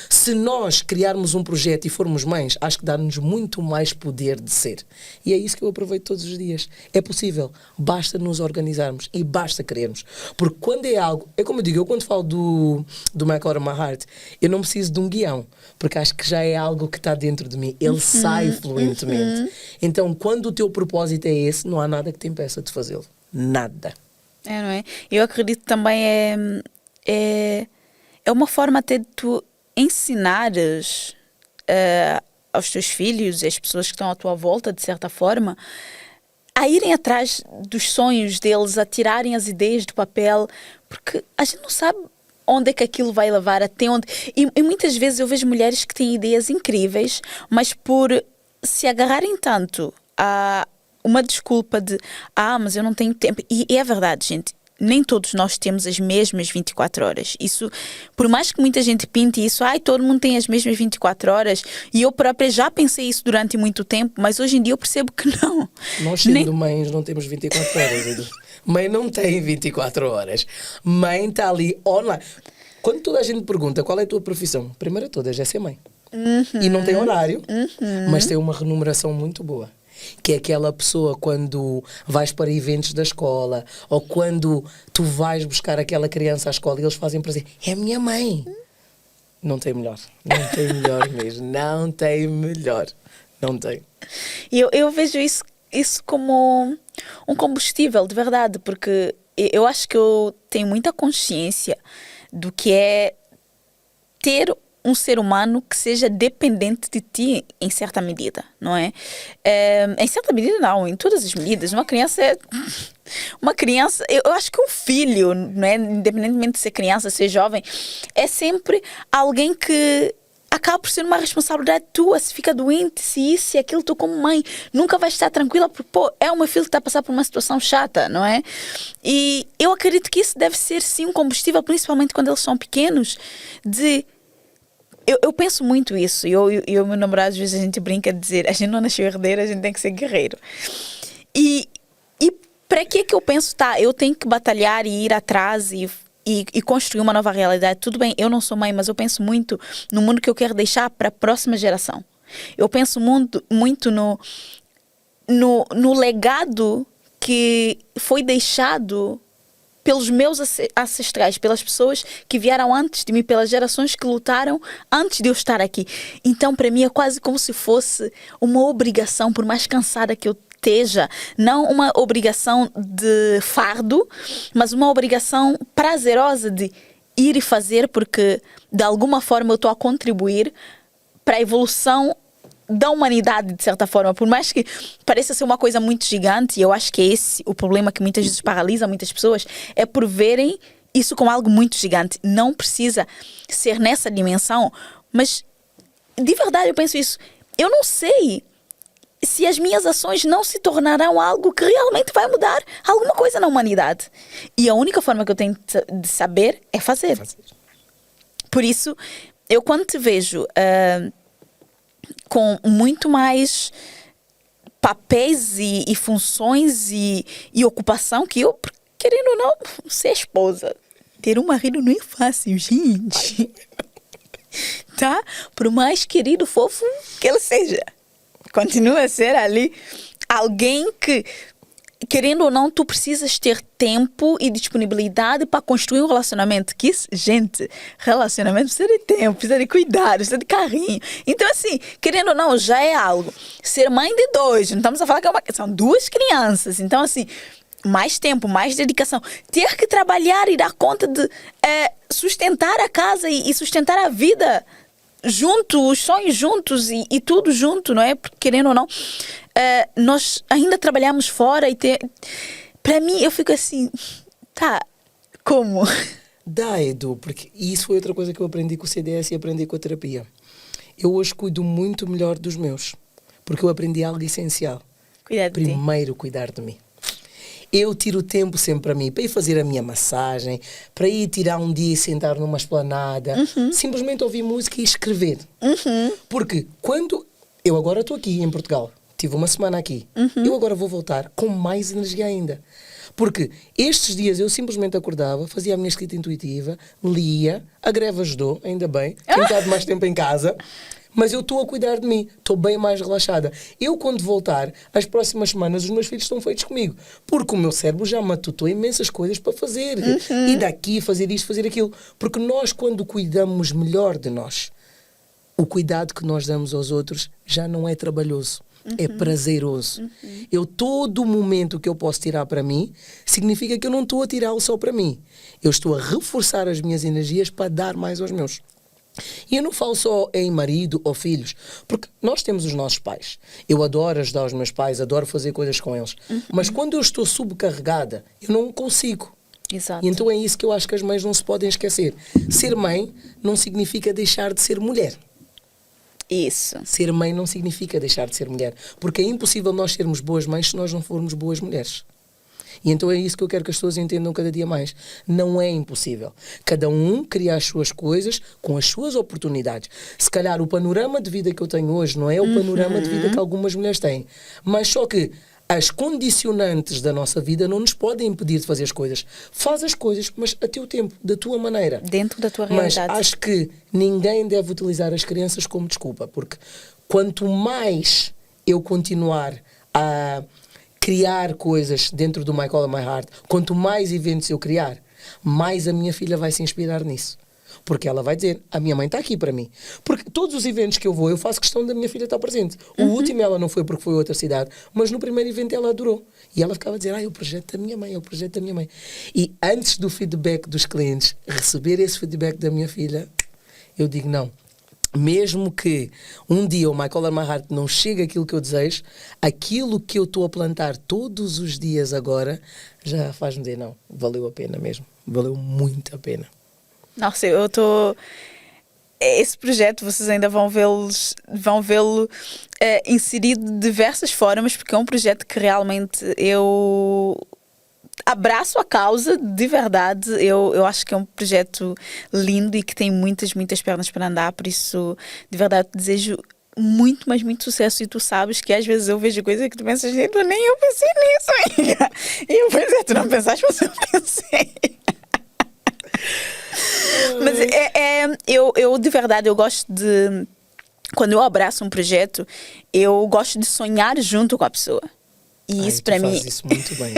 Se nós criarmos um projeto e formos mães, acho que dá-nos muito mais poder de ser. E é isso que eu aproveito todos os dias. É possível, basta nos organizarmos e basta querermos. Porque quando é algo, é como eu digo, eu quando falo do My Core, My Heart, eu não preciso de um guião, porque acho que já é algo que está dentro de mim, ele sai fluentemente. Então, quando o teu propósito é esse, não há nada que te impeça de fazê-lo. Nada. É, não é? Eu acredito também é uma forma até de tu ensinares aos teus filhos e às pessoas que estão à tua volta, de certa forma, a irem atrás dos sonhos deles, a tirarem as ideias do papel, porque a gente não sabe onde é que aquilo vai levar, até onde... E muitas vezes eu vejo mulheres que têm ideias incríveis, mas por se agarrarem tanto a uma desculpa de mas eu não tenho tempo. E é verdade, gente. Nem todos nós temos as mesmas 24 horas. Isso, por mais que muita gente pinte isso, todo mundo tem as mesmas 24 horas, e eu própria já pensei isso durante muito tempo, mas hoje em dia eu percebo que não. Nós, sendo mães, não temos 24 horas, Edu. Mãe não tem 24 horas. Mãe está ali online. Quando toda a gente pergunta qual é a tua profissão, primeira de todas é ser mãe. E não tem horário, mas tem uma remuneração muito boa. Que é aquela pessoa quando vais para eventos da escola ou quando tu vais buscar aquela criança à escola e eles fazem prazer. É a minha mãe. Não tem melhor. Não tem melhor mesmo. Não tem melhor. Não tem. Eu vejo isso como um combustível, de verdade, porque eu acho que eu tenho muita consciência do que é ter um ser humano que seja dependente de ti em certa medida, não é? Em certa medida não, em todas as medidas. Uma criança, eu acho que um filho, não é? Independentemente de ser criança, ser jovem, é sempre alguém que acaba por ser uma responsabilidade tua. Se fica doente, se isso e aquilo, tu como mãe nunca vais estar tranquila porque, é o meu filho que está a passar por uma situação chata, não é? E eu acredito que isso deve ser sim um combustível, principalmente quando eles são pequenos, de... Eu penso muito isso. Eu e o meu namorado, às vezes a gente brinca de dizer, a gente não nasceu herdeiro, a gente tem que ser guerreiro. E para que eu penso, eu tenho que batalhar e ir atrás e construir uma nova realidade. Tudo bem, eu não sou mãe, mas eu penso muito no mundo que eu quero deixar para a próxima geração. Eu penso muito no legado que foi deixado pelos meus ancestrais, pelas pessoas que vieram antes de mim, pelas gerações que lutaram antes de eu estar aqui. Então, para mim, é quase como se fosse uma obrigação, por mais cansada que eu esteja, não uma obrigação de fardo, mas uma obrigação prazerosa de ir e fazer, porque de alguma forma eu estou a contribuir para a evolução da humanidade, de certa forma. Por mais que pareça ser uma coisa muito gigante, e eu acho que é esse o problema que muitas vezes paralisa muitas pessoas, é por verem isso como algo muito gigante. Não precisa ser nessa dimensão, mas de verdade eu penso isso. Eu não sei se as minhas ações não se tornarão algo que realmente vai mudar alguma coisa na humanidade. E a única forma que eu tenho de saber é fazer. Por isso, eu quando te vejo com muito mais papéis e funções e ocupação que eu, querendo ou não, ser esposa, ter um marido não é fácil, gente. Tá? Por mais querido, fofo que ele seja, continua a ser ali alguém que, querendo ou não, tu precisas ter tempo e disponibilidade para construir um relacionamento. Que isso, gente, relacionamento precisa de tempo, precisa de cuidado, precisa de carinho. Então, assim, querendo ou não, já é algo. Ser mãe de 2, não estamos a falar que são 2 crianças. Então, assim, mais tempo, mais dedicação. Ter que trabalhar e dar conta de sustentar a casa e sustentar a vida junto, os sonhos juntos e tudo junto, não é? Porque, querendo ou não, nós ainda trabalhamos fora e para mim, eu fico assim, tá, como? Dá, Edu, porque isso foi outra coisa que eu aprendi com o CDS e aprendi com a terapia. Eu hoje cuido muito melhor dos meus, porque eu aprendi algo essencial. Cuidar de ti. Primeiro, cuidar de mim. Eu tiro tempo sempre para mim, para ir fazer a minha massagem, para ir tirar um dia e sentar numa esplanada, simplesmente ouvir música e escrever. Porque quando eu agora estou aqui em Portugal, tive uma semana aqui, eu agora vou voltar com mais energia ainda. Porque estes dias eu simplesmente acordava, fazia a minha escrita intuitiva, lia, a greve ajudou, ainda bem, tenho estado mais tempo em casa. Mas eu estou a cuidar de mim, estou bem mais relaxada. Eu, quando voltar, as próximas semanas, os meus filhos estão feitos comigo. Porque o meu cérebro já matutou imensas coisas para fazer. E daqui, fazer isto, fazer aquilo. Porque nós, quando cuidamos melhor de nós, o cuidado que nós damos aos outros já não é trabalhoso. É prazeroso. Eu, todo momento que eu posso tirar para mim, significa que eu não estou a tirá-lo só para mim. Eu estou a reforçar as minhas energias para dar mais aos meus. E eu não falo só em marido ou filhos, porque nós temos os nossos pais. Eu adoro ajudar os meus pais, adoro fazer coisas com eles. Mas quando eu estou subcarregada, eu não consigo. Exato. E então é isso que eu acho que as mães não se podem esquecer. Ser mãe não significa deixar de ser mulher. Isso. Ser mãe não significa deixar de ser mulher. Porque é impossível nós sermos boas mães se nós não formos boas mulheres. E então é isso que eu quero que as pessoas entendam cada dia mais. Não é impossível. Cada um cria as suas coisas com as suas oportunidades. Se calhar o panorama de vida que eu tenho hoje não é o panorama de vida que algumas mulheres têm. Mas só que as condicionantes da nossa vida não nos podem impedir de fazer as coisas. Faz as coisas, mas a teu tempo, da tua maneira. Dentro da tua Mas realidade. acho que ninguém deve utilizar as crianças como desculpa. Porque quanto mais eu continuar a criar coisas dentro do My Call and My Heart, quanto mais eventos eu criar, mais a minha filha vai se inspirar nisso. Porque ela vai dizer, a minha mãe está aqui para mim. Porque todos os eventos que eu vou, eu faço questão da minha filha estar presente. O último ela não foi porque foi outra cidade, mas no primeiro evento ela adorou. E ela ficava a dizer, é o projeto da minha mãe, é o projeto da minha mãe. E antes do feedback dos clientes, receber esse feedback da minha filha, eu digo, não. Mesmo que um dia o My Call and My Heart não chegue àquilo que eu desejo, aquilo que eu estou a plantar todos os dias agora, já faz-me dizer, não, valeu a pena mesmo. Valeu muito a pena. Nossa, eu estou... Esse projeto, vocês ainda vão vê-lo inserido de diversas formas, porque é um projeto que realmente eu abraço a causa, de verdade. Eu acho que é um projeto lindo e que tem muitas, muitas pernas para andar, por isso, de verdade, te desejo muito, mas muito sucesso. E tu sabes que às vezes eu vejo coisas que tu pensas, nem eu pensei nisso, amiga. E eu pensei, tu não pensaste, mas eu pensei. Mas eu de verdade, eu gosto de... Quando eu abraço um projeto, eu gosto de sonhar junto com a pessoa. E isso para mim... Isso muito bem.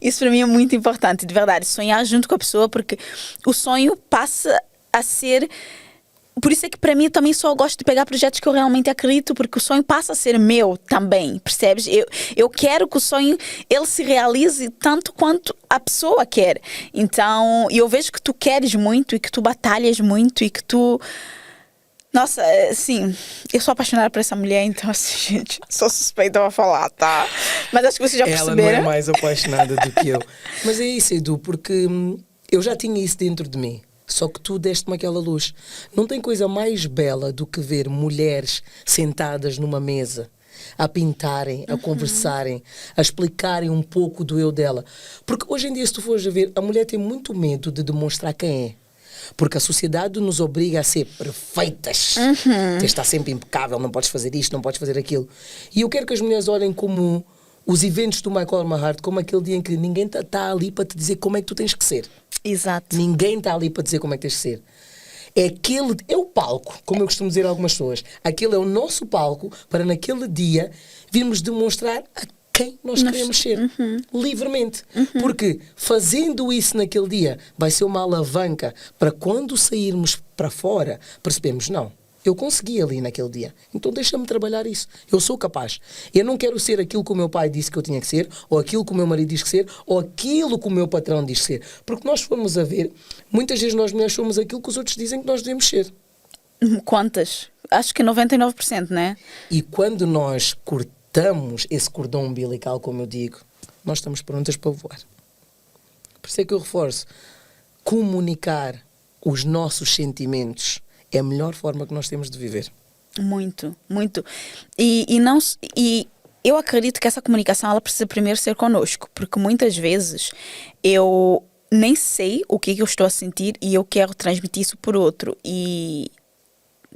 Isso para mim é muito importante, de verdade. Sonhar junto com a pessoa, porque o sonho passa a ser... Por isso é que para mim eu também só gosto de pegar projetos que eu realmente acredito, porque o sonho passa a ser meu também, percebes? Eu quero que o sonho, ele se realize tanto quanto a pessoa quer. Então, eu vejo que tu queres muito e que tu batalhas muito e que tu... Nossa, sim, eu sou apaixonada por essa mulher, então assim, gente, sou suspeita pra falar, tá? Mas acho que vocês já perceberam. Ela não é mais apaixonada do que eu. Mas é isso, Edu, porque eu já tinha isso dentro de mim. Só que tu deste-me aquela luz. Não tem coisa mais bela do que ver mulheres sentadas numa mesa, a pintarem, a conversarem, a explicarem um pouco do eu dela. Porque hoje em dia, se tu fores a ver, a mulher tem muito medo de demonstrar quem é. Porque a sociedade nos obriga a ser perfeitas. Tens de estar sempre impecável, não podes fazer isto, não podes fazer aquilo. E eu quero que as mulheres olhem como os eventos do Michael Mahart, como aquele dia em que ninguém está ali para te dizer como é que tu tens que ser. Exato. Ninguém está ali para dizer como é que tens que ser. É o palco, como eu costumo dizer a algumas pessoas. Aquele é o nosso palco para naquele dia virmos demonstrar a quem nós queremos ser, livremente. Porque fazendo isso naquele dia vai ser uma alavanca para quando sairmos para fora, percebemos, não, eu consegui ali naquele dia, então deixa-me trabalhar isso. Eu sou capaz. Eu não quero ser aquilo que o meu pai disse que eu tinha que ser, ou aquilo que o meu marido diz que ser, ou aquilo que o meu patrão diz que ser. Porque nós fomos a ver, muitas vezes nós mulheres somos aquilo que os outros dizem que nós devemos ser. Quantas? Acho que 99%, né? E quando nós cortamos esse cordão umbilical, como eu digo, nós estamos prontas para voar. Por isso é que eu reforço, comunicar os nossos sentimentos é a melhor forma que nós temos de viver. Muito, muito. E eu acredito que essa comunicação ela precisa primeiro ser conosco, porque muitas vezes eu nem sei o que eu estou a sentir e eu quero transmitir isso por outro. E,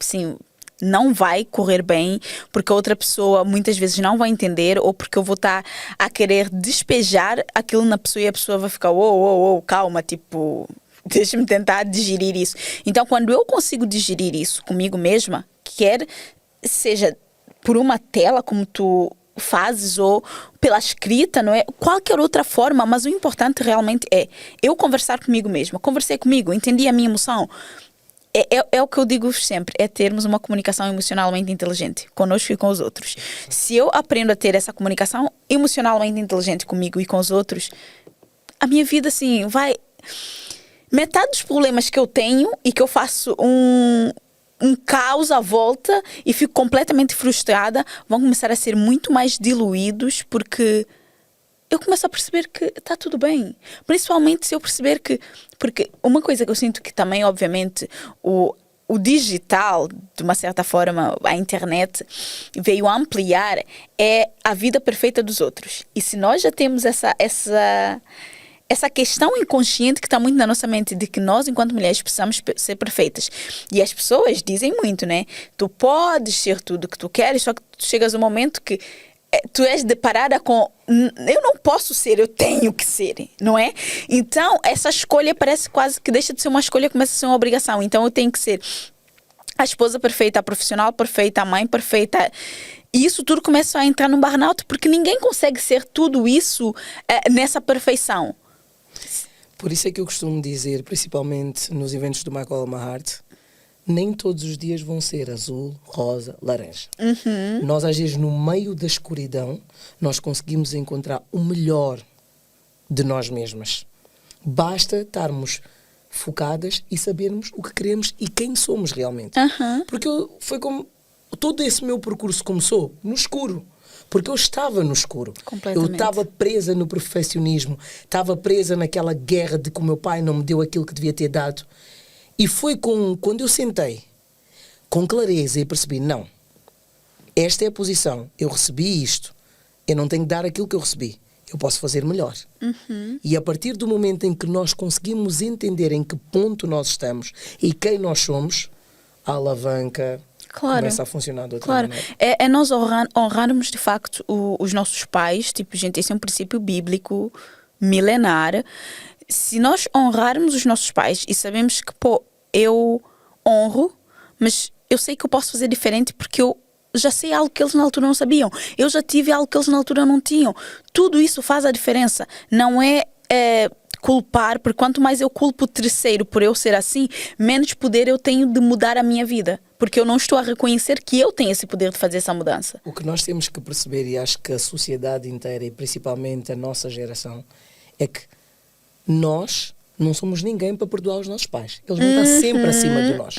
sim, não vai correr bem, porque a outra pessoa muitas vezes não vai entender, ou porque eu vou estar a querer despejar aquilo na pessoa e a pessoa vai ficar, calma, tipo, deixa-me tentar digerir isso. Então, quando eu consigo digerir isso comigo mesma, quer seja por uma tela, como tu fazes, ou pela escrita, não é? Qualquer outra forma, mas o importante realmente é eu conversar comigo mesma. Conversei comigo, entendi a minha emoção. É o que eu digo sempre, é termos uma comunicação emocionalmente inteligente, conosco e com os outros. Se eu aprendo a ter essa comunicação emocionalmente inteligente comigo e com os outros, a minha vida, assim, vai... Metade dos problemas que eu tenho e que eu faço um caos à volta e fico completamente frustrada, vão começar a ser muito mais diluídos, porque eu começo a perceber que está tudo bem. Principalmente se eu perceber que... Porque uma coisa que eu sinto que também, obviamente, o digital, de uma certa forma, a internet, veio ampliar é a vida perfeita dos outros. E se nós já temos essa questão inconsciente que está muito na nossa mente de que nós, enquanto mulheres, precisamos ser perfeitas. E as pessoas dizem muito, né? Tu podes ser tudo o que tu queres, só que tu chegas um momento que tu és deparada com eu não posso ser, eu tenho que ser, não é? Então, essa escolha parece quase que deixa de ser uma escolha, começa a ser uma obrigação. Então, eu tenho que ser a esposa perfeita, a profissional perfeita, a mãe perfeita. E isso tudo começa a entrar no burnout, porque ninguém consegue ser tudo isso nessa perfeição. Por isso é que eu costumo dizer, principalmente nos eventos do Michael Mahart, nem todos os dias vão ser azul, rosa, laranja. Nós, às vezes, no meio da escuridão, nós conseguimos encontrar o melhor de nós mesmas. Basta estarmos focadas e sabermos o que queremos e quem somos realmente. Porque foi como todo esse meu percurso começou, no escuro. Porque eu estava no escuro. Eu estava presa no perfeccionismo. Estava presa naquela guerra de que o meu pai não me deu aquilo que devia ter dado. E foi quando eu sentei com clareza e percebi, não, esta é a posição, eu recebi isto, eu não tenho que dar aquilo que eu recebi, eu posso fazer melhor. E a partir do momento em que nós conseguimos entender em que ponto nós estamos e quem nós somos, a alavanca começa a funcionar de outra maneira. É nós honrarmos de facto os nossos pais, tipo, gente, esse é um princípio bíblico milenar. Se nós honrarmos os nossos pais e sabemos que, eu honro, mas eu sei que eu posso fazer diferente porque eu já sei algo que eles na altura não sabiam. Eu já tive algo que eles na altura não tinham. Tudo isso faz a diferença. Não é culpar, porque quanto mais eu culpo o terceiro por eu ser assim, menos poder eu tenho de mudar a minha vida. Porque eu não estou a reconhecer que eu tenho esse poder de fazer essa mudança. O que nós temos que perceber, e acho que a sociedade inteira, e principalmente a nossa geração, é que nós não somos ninguém para perdoar os nossos pais. Eles vão estar sempre acima de nós.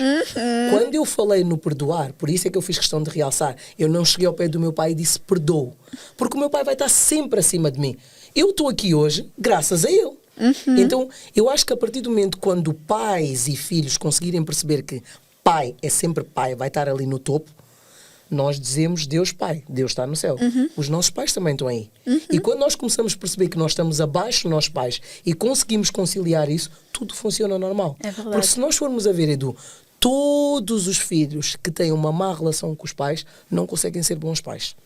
Quando eu falei no perdoar, por isso é que eu fiz questão de realçar, eu não cheguei ao pé do meu pai e disse perdoo. Porque o meu pai vai estar sempre acima de mim. Eu estou aqui hoje graças a ele. Então, eu acho que a partir do momento quando pais e filhos conseguirem perceber que pai é sempre pai, vai estar ali no topo, nós dizemos Deus Pai, Deus está no céu. Os nossos pais também estão aí. E quando nós começamos a perceber que nós estamos abaixo dos nossos pais e conseguimos conciliar isso, tudo funciona normal. É verdade. Porque se nós formos a ver, Edu, todos os filhos que têm uma má relação com os pais não conseguem ser bons pais.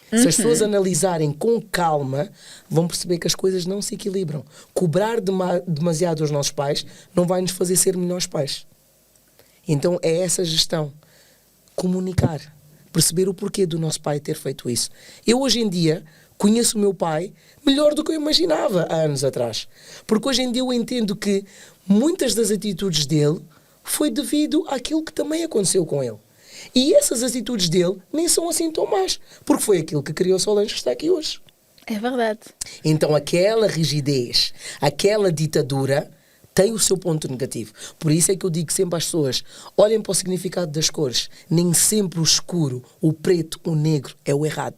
Se as pessoas analisarem com calma, vão perceber que as coisas não se equilibram. Cobrar demasiado aos nossos pais não vai nos fazer ser melhores pais. Então é essa gestão. Comunicar. Perceber o porquê do nosso pai ter feito isso. Eu hoje em dia conheço o meu pai melhor do que eu imaginava há anos atrás. Porque hoje em dia eu entendo que muitas das atitudes dele foi devido àquilo que também aconteceu com ele. E essas atitudes dele nem são assim tão más, porque foi aquilo que criou Solange que está aqui hoje. É verdade. Então aquela rigidez, aquela ditadura tem o seu ponto negativo. Por isso é que eu digo sempre às pessoas, olhem para o significado das cores. Nem sempre o escuro, o preto, o negro é o errado.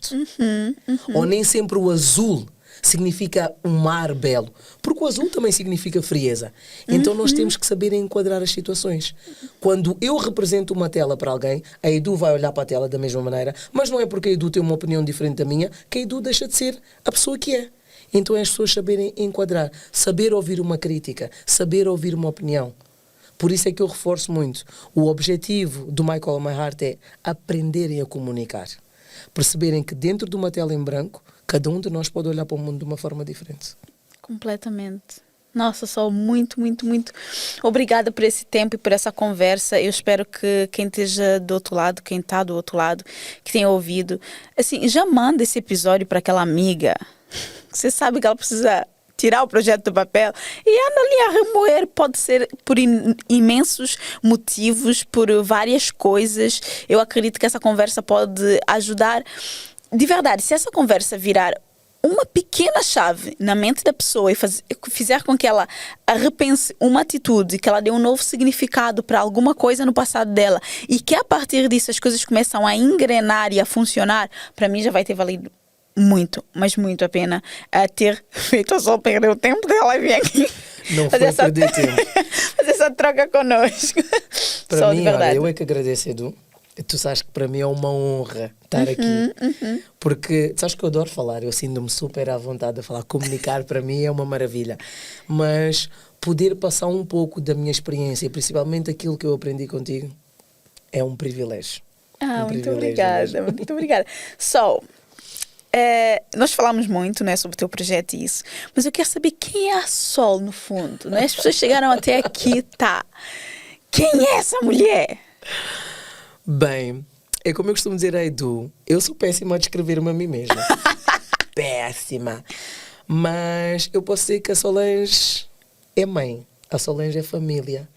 Ou nem sempre o azul significa um mar belo. Porque o azul também significa frieza. Então nós temos que saber enquadrar as situações. Quando eu represento uma tela para alguém, a Edu vai olhar para a tela da mesma maneira, mas não é porque a Edu tem uma opinião diferente da minha que a Edu deixa de ser a pessoa que é. Então é as pessoas saberem enquadrar, saber ouvir uma crítica, saber ouvir uma opinião. Por isso é que eu reforço muito. O objetivo do My Color My Heart é aprenderem a comunicar. Perceberem que dentro de uma tela em branco, cada um de nós pode olhar para o mundo de uma forma diferente. Completamente. Nossa, Sol, muito, muito, muito obrigada por esse tempo e por essa conversa. Eu espero que quem esteja do outro lado, quem está do outro lado, que tenha ouvido, assim, já manda esse episódio para aquela amiga. Você sabe que ela precisa tirar o projeto do papel e anda ali a remoer, pode ser por imensos motivos, por várias coisas. Eu acredito que essa conversa pode ajudar. De verdade, se essa conversa virar uma pequena chave na mente da pessoa e fizer com que ela repense uma atitude, que ela dê um novo significado para alguma coisa no passado dela e que a partir disso as coisas começam a engrenar e a funcionar, para mim já vai ter valido muito, mas muito a pena ter feito a Sol perder o tempo dela e vir aqui não foi perder tempo. fazer essa troca connosco. Para mim, olha, eu é que agradeço, Edu. Tu sabes que para mim é uma honra estar aqui. Porque, sabes que eu adoro falar, eu sinto-me super à vontade de falar. Comunicar para mim é uma maravilha. Mas poder passar um pouco da minha experiência, e principalmente aquilo que eu aprendi contigo, é um privilégio. Muito obrigada, muito obrigada. Sol, nós falamos muito, né, sobre o teu projeto e isso, mas eu quero saber quem é a Sol no fundo, né? As pessoas chegaram até aqui, tá? Quem é essa mulher? Bem, é como eu costumo dizer a Edu, eu sou péssima a descrever-me a mim mesma. Péssima. Mas eu posso dizer que a Solange é mãe, a Solange é família,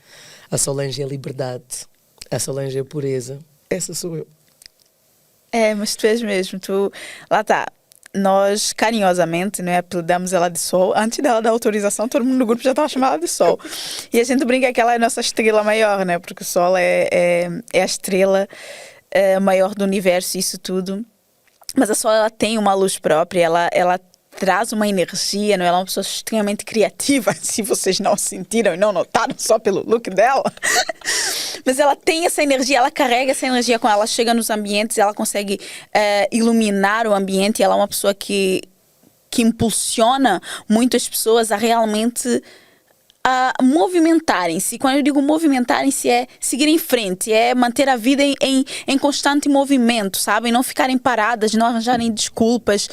a Solange é liberdade, a Solange é pureza. Essa sou eu. Mas tu és mesmo, lá está. Nós, carinhosamente, né, apelidamos ela de Sol. Antes dela dar autorização, todo mundo no grupo já estava chamando ela de Sol. E a gente brinca que ela é a nossa estrela maior, né? Porque o Sol é a estrela maior do universo, isso tudo. Mas a Sol, ela tem uma luz própria, ela traz uma energia, não é? Ela é uma pessoa extremamente criativa, se vocês não sentiram e não notaram só pelo look dela. Mas ela tem essa energia, ela carrega essa energia quando ela chega nos ambientes, ela consegue iluminar o ambiente, ela é uma pessoa que impulsiona muito as pessoas a realmente movimentarem-se. Quando eu digo movimentarem-se, é seguir em frente, é manter a vida em constante movimento, sabem? Não ficarem paradas, não arranjarem desculpas.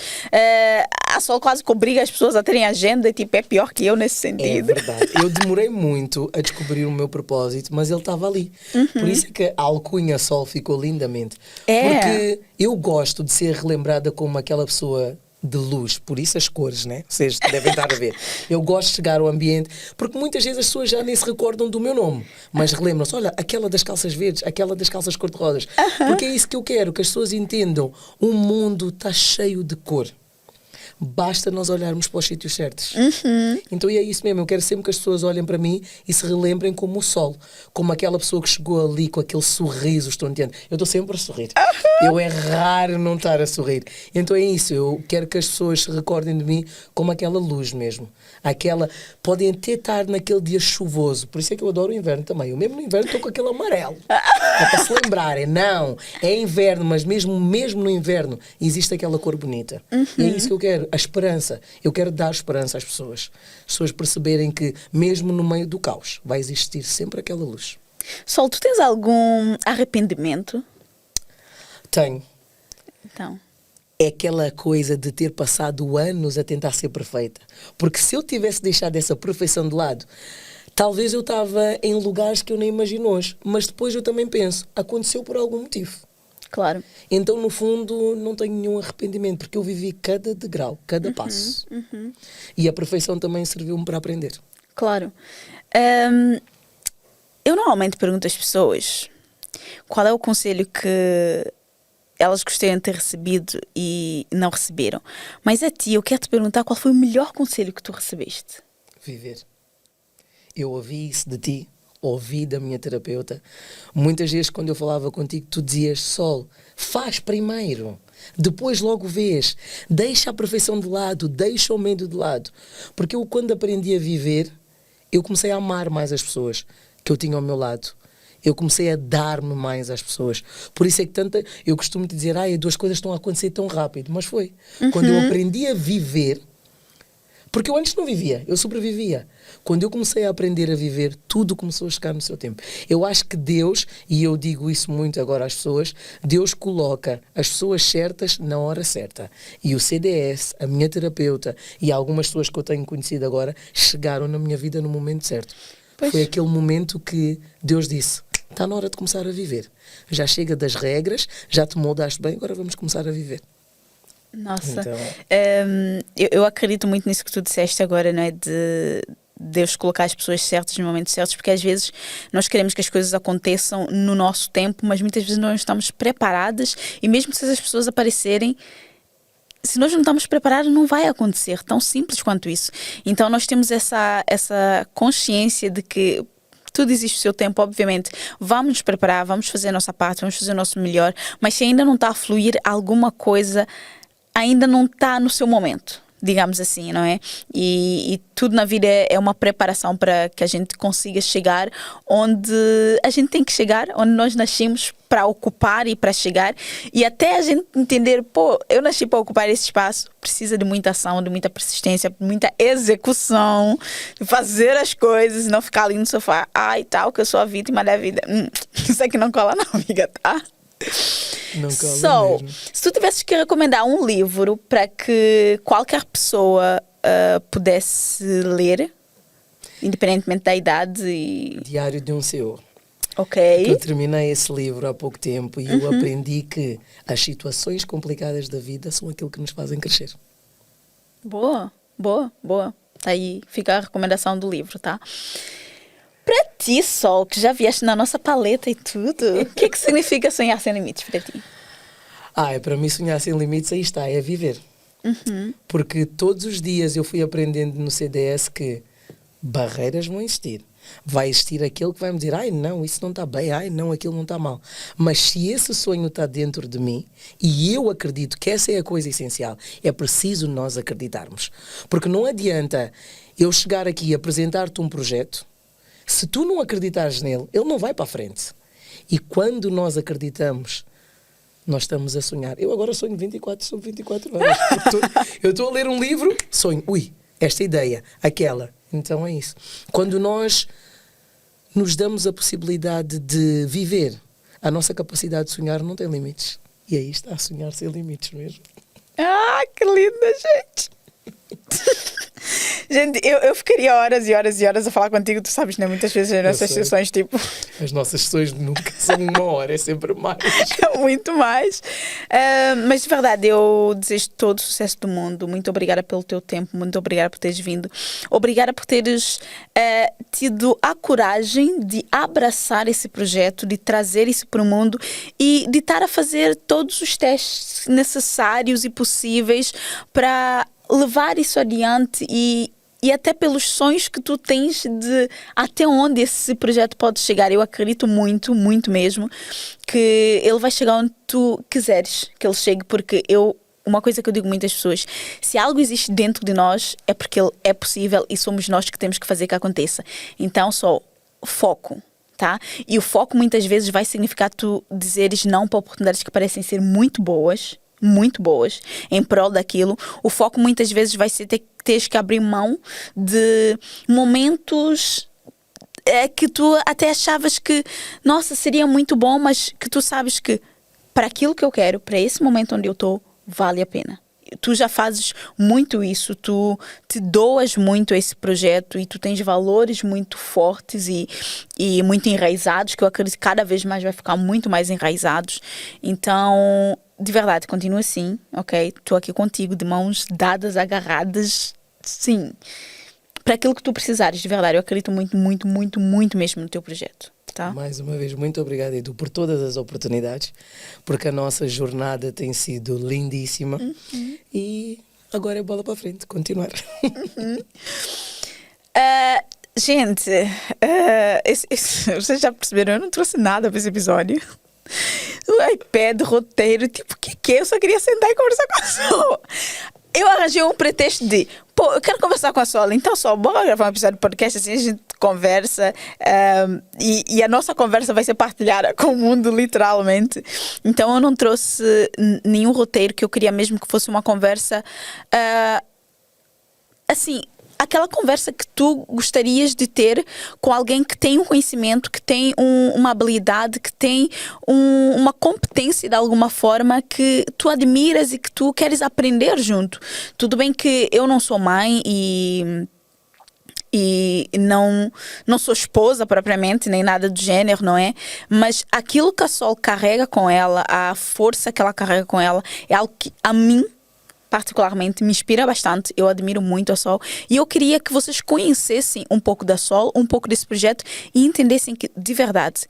A Sol quase que obriga as pessoas a terem agenda, tipo, é pior que eu nesse sentido. É verdade. Eu demorei muito a descobrir o meu propósito, mas ele estava ali. Por isso é que a alcunha Sol ficou lindamente. Porque eu gosto de ser relembrada como aquela pessoa de luz, por isso as cores, né? Vocês devem estar a ver. Eu gosto de chegar ao ambiente, porque muitas vezes as pessoas já nem se recordam do meu nome, mas relembram-se, olha, aquela das calças verdes, aquela das calças cor-de-rosas. Porque é isso que eu quero, que as pessoas entendam. O mundo está cheio de cor. Basta nós olharmos para os sítios certos. Então é isso mesmo, eu quero sempre que as pessoas olhem para mim e se relembrem como o sol, como aquela pessoa que chegou ali com aquele sorriso estonteante. Eu estou sempre a sorrir. Eu é raro não estar a sorrir. Então é isso, eu quero que as pessoas se recordem de mim como aquela luz mesmo. Aquela, podem até estar naquele dia chuvoso, por isso é que eu adoro o inverno também. Eu mesmo no inverno estou com aquele amarelo. É para se lembrarem, não, é inverno, mas mesmo no inverno existe aquela cor bonita. E é isso que eu quero, a esperança. Eu quero dar esperança às pessoas. As pessoas perceberem que mesmo no meio do caos vai existir sempre aquela luz. Sol, tu tens algum arrependimento? Tenho. Então... É aquela coisa de ter passado anos a tentar ser perfeita. Porque se eu tivesse deixado essa perfeição de lado, talvez eu estava em lugares que eu nem imagino hoje. Mas depois eu também penso, aconteceu por algum motivo. Claro. Então, no fundo, não tenho nenhum arrependimento, porque eu vivi cada degrau, cada passo. E a perfeição também serviu-me para aprender. Claro. Eu normalmente pergunto às pessoas qual é o conselho que elas gostariam de ter recebido e não receberam. Mas a ti, eu quero te perguntar qual foi o melhor conselho que tu recebeste? Viver. Eu ouvi isso de ti, ouvi da minha terapeuta. Muitas vezes, quando eu falava contigo, tu dizias, Sol, faz primeiro, depois logo vês. Deixa a perfeição de lado, deixa o medo de lado. Porque eu, quando aprendi a viver, eu comecei a amar mais as pessoas que eu tinha ao meu lado. Eu comecei a dar-me mais às pessoas. Por isso é que eu costumo te dizer, as duas coisas estão a acontecer tão rápido. Mas foi. Quando eu aprendi a viver, porque eu antes não vivia, eu sobrevivia. Quando eu comecei a aprender a viver, tudo começou a chegar no seu tempo. Eu acho que Deus, e eu digo isso muito agora às pessoas, Deus coloca as pessoas certas na hora certa. E o CDS, a minha terapeuta e algumas pessoas que eu tenho conhecido agora, chegaram na minha vida no momento certo. Pois. Foi aquele momento que Deus disse, está na hora de começar a viver. Já chega das regras, já te moldaste bem, agora vamos começar a viver. Nossa, então... eu acredito muito nisso que tu disseste agora, não é? De Deus colocar as pessoas certas no momento certo, porque às vezes nós queremos que as coisas aconteçam no nosso tempo, mas muitas vezes não estamos preparadas e mesmo se as pessoas aparecerem, se nós não estamos preparados, não vai acontecer, tão simples quanto isso. Então nós temos essa consciência de que tudo existe o seu tempo, obviamente. Vamos nos preparar, vamos fazer a nossa parte, vamos fazer o nosso melhor, mas se ainda não está a fluir alguma coisa, ainda não está no seu momento, digamos assim, não é? E tudo na vida é uma preparação para que a gente consiga chegar onde a gente tem que chegar, onde nós nascemos para ocupar e para chegar. E até a gente entender, eu nasci para ocupar esse espaço, precisa de muita ação, de muita persistência, de muita execução, de fazer as coisas, não ficar ali no sofá, tal, que eu sou a vítima da vida. Isso aqui não cola não, amiga, tá? Não cola mesmo. Se tu tivesses que recomendar um livro para que qualquer pessoa pudesse ler, independentemente da idade Diário de um CEO. Ok. Eu terminei esse livro há pouco tempo e eu aprendi que as situações complicadas da vida são aquilo que nos fazem crescer. Boa. Aí fica a recomendação do livro, tá? Para ti, Sol, que já vieste na nossa paleta e tudo, o que significa sonhar sem limites para ti? Para mim sonhar sem limites, aí está, é viver. Porque todos os dias eu fui aprendendo no CDS que barreiras vão existir. Vai existir aquele que vai me dizer, não, isso não está bem, não, aquilo não está mal. Mas se esse sonho está dentro de mim, e eu acredito que essa é a coisa essencial, é preciso nós acreditarmos. Porque não adianta eu chegar aqui e apresentar-te um projeto, se tu não acreditares nele, ele não vai para a frente. E quando nós acreditamos, nós estamos a sonhar. Eu agora sonho 24 sobre 24 horas. Eu estou a ler um livro, sonho, esta ideia, aquela. Então é isso. Quando nós nos damos a possibilidade de viver, a nossa capacidade de sonhar não tem limites. E aí está a sonhar sem limites mesmo. Que linda, gente! Gente, eu ficaria horas e horas e horas a falar contigo, tu sabes, né? Muitas vezes as nossas sessões, tipo... As nossas sessões nunca são 1 hora, é sempre mais. É muito mais. Mas de verdade, eu desejo todo o sucesso do mundo. Muito obrigada pelo teu tempo, muito obrigada por teres vindo. Obrigada por teres tido a coragem de abraçar esse projeto, de trazer isso para o mundo e de estar a fazer todos os testes necessários e possíveis para levar isso adiante e até pelos sonhos que tu tens de até onde esse projeto pode chegar. Eu acredito muito, muito mesmo, que ele vai chegar onde tu quiseres que ele chegue, porque uma coisa que eu digo a muitas pessoas, se algo existe dentro de nós, é porque ele é possível e somos nós que temos que fazer que aconteça. Então, só foco, tá? E o foco muitas vezes vai significar tu dizeres não para oportunidades que parecem ser muito boas, em prol daquilo. O foco muitas vezes vai ser teres que abrir mão de momentos que tu até achavas que, nossa, seria muito bom, mas que tu sabes que para aquilo que eu quero, para esse momento onde eu estou, vale a pena. Tu já fazes muito isso, tu te doas muito a esse projeto e tu tens valores muito fortes e muito enraizados, que eu acredito que cada vez mais vai ficar muito mais enraizados. Então, de verdade, continua assim, ok? Estou aqui contigo, de mãos dadas, agarradas, sim. Para aquilo que tu precisares, de verdade, eu acredito muito, muito, muito, muito mesmo no teu projeto. Tá? Mais uma vez, muito obrigado, Edu, por todas as oportunidades, porque a nossa jornada tem sido lindíssima. E agora é bola para frente, continuar. Gente, vocês já perceberam, eu não trouxe nada para esse episódio. O iPad, roteiro, tipo, o que é? Eu só queria sentar e conversar com a Sol. Eu arranjei um pretexto de, eu quero conversar com a Sol, então só bora gravar um episódio de podcast, assim a gente conversa e a nossa conversa vai ser partilhada com o mundo, literalmente. Então eu não trouxe nenhum roteiro, que eu queria mesmo que fosse uma conversa assim, aquela conversa que tu gostarias de ter com alguém que tem um conhecimento, que tem uma habilidade, que tem uma competência de alguma forma, que tu admiras e que tu queres aprender junto. Tudo bem que eu não sou mãe e não sou esposa propriamente, nem nada do gênero, não é? Mas aquilo que a Sol carrega com ela, a força que ela carrega com ela, é algo que a mim particularmente me inspira bastante. Eu admiro muito a Sol e eu queria que vocês conhecessem um pouco da Sol, um pouco desse projeto e entendessem que, de verdade,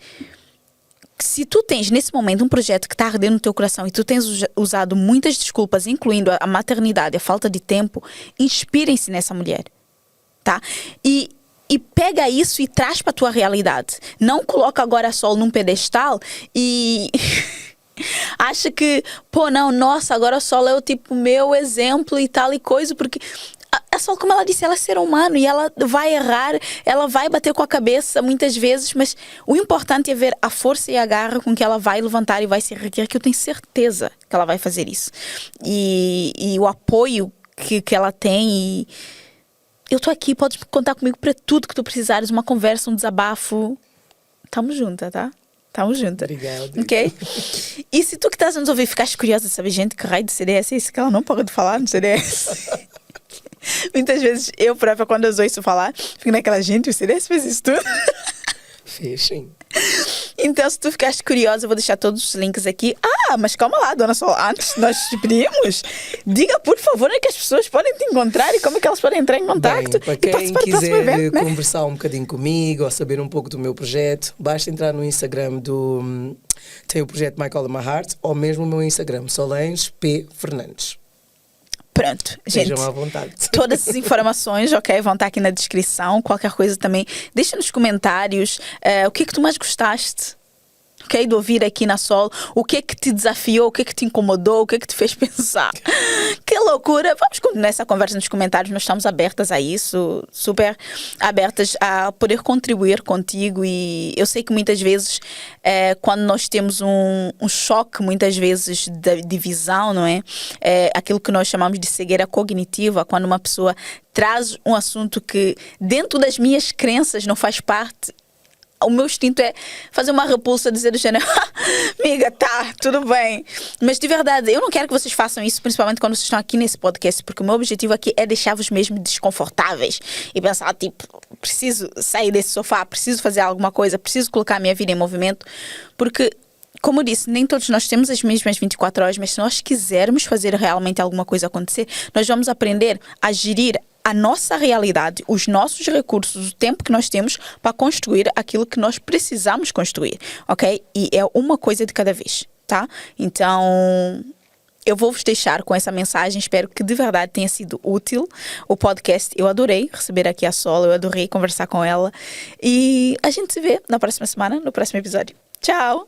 se tu tens nesse momento um projeto que está ardendo no teu coração e tu tens usado muitas desculpas, incluindo a maternidade, a falta de tempo, inspirem-se nessa mulher, tá? E pega isso e traz para a tua realidade. Não coloca agora a Sol num pedestal e acha que, nossa, agora a Sol é o tipo meu exemplo e tal e coisa, porque a Sol, como ela disse, ela é ser humano e ela vai errar, ela vai bater com a cabeça muitas vezes, mas o importante é ver a força e a garra com que ela vai levantar e vai se erguer, que eu tenho certeza que ela vai fazer isso. E o apoio que ela tem e eu estou aqui, podes contar comigo para tudo que tu precisares, uma conversa, um desabafo. Tamo junta, tá? Estamos juntas. Obrigado. Ok? E se tu que estás a nos ouvir ficaste curiosa de saber, gente, que raio de CDS é isso que ela não para de falar no CDS? Muitas vezes eu própria, quando eu ouço falar, fico naquela, gente, o CDS fez isso tudo? Fez, sim. Então, se tu ficaste curiosa, eu vou deixar todos os links aqui. Mas calma lá, dona Sol. Antes de nós despedimos, diga, por favor, onde é que as pessoas podem te encontrar e como é que elas podem entrar em contato. Bem, para quem quiser conversar um bocadinho comigo ou saber um pouco do meu projeto, basta entrar no Instagram tem o projeto My Call My Heart ou mesmo o meu Instagram, Solange P. Fernandes. Pronto, gente, sejam à vontade. Todas as informações, ok, vão estar aqui na descrição. Qualquer coisa também, deixa nos comentários o que é que tu mais gostaste, ok, de ouvir aqui na Sol. O que é que te desafiou, o que é que te incomodou, o que é que te fez pensar. Que loucura. Vamos continuar essa conversa nos comentários, nós estamos abertas a isso, super abertas a poder contribuir contigo. E eu sei que muitas vezes, quando nós temos um choque, muitas vezes, de visão, não é? Aquilo que nós chamamos de cegueira cognitiva, quando uma pessoa traz um assunto que dentro das minhas crenças não faz parte, o meu instinto é fazer uma repulsa, dizer do gênero, amiga, tá, tudo bem. Mas de verdade, eu não quero que vocês façam isso, principalmente quando vocês estão aqui nesse podcast, porque o meu objetivo aqui é deixar-vos mesmo desconfortáveis e pensar, tipo, preciso sair desse sofá, preciso fazer alguma coisa, preciso colocar a minha vida em movimento, porque, como eu disse, nem todos nós temos as mesmas 24 horas, mas se nós quisermos fazer realmente alguma coisa acontecer, nós vamos aprender a gerir a nossa realidade, os nossos recursos, o tempo que nós temos para construir aquilo que nós precisamos construir, ok? E é uma coisa de cada vez, tá? Então, eu vou vos deixar com essa mensagem. Espero que de verdade tenha sido útil o podcast. Eu adorei receber aqui a Sol, eu adorei conversar com ela. E a gente se vê na próxima semana, no próximo episódio. Tchau!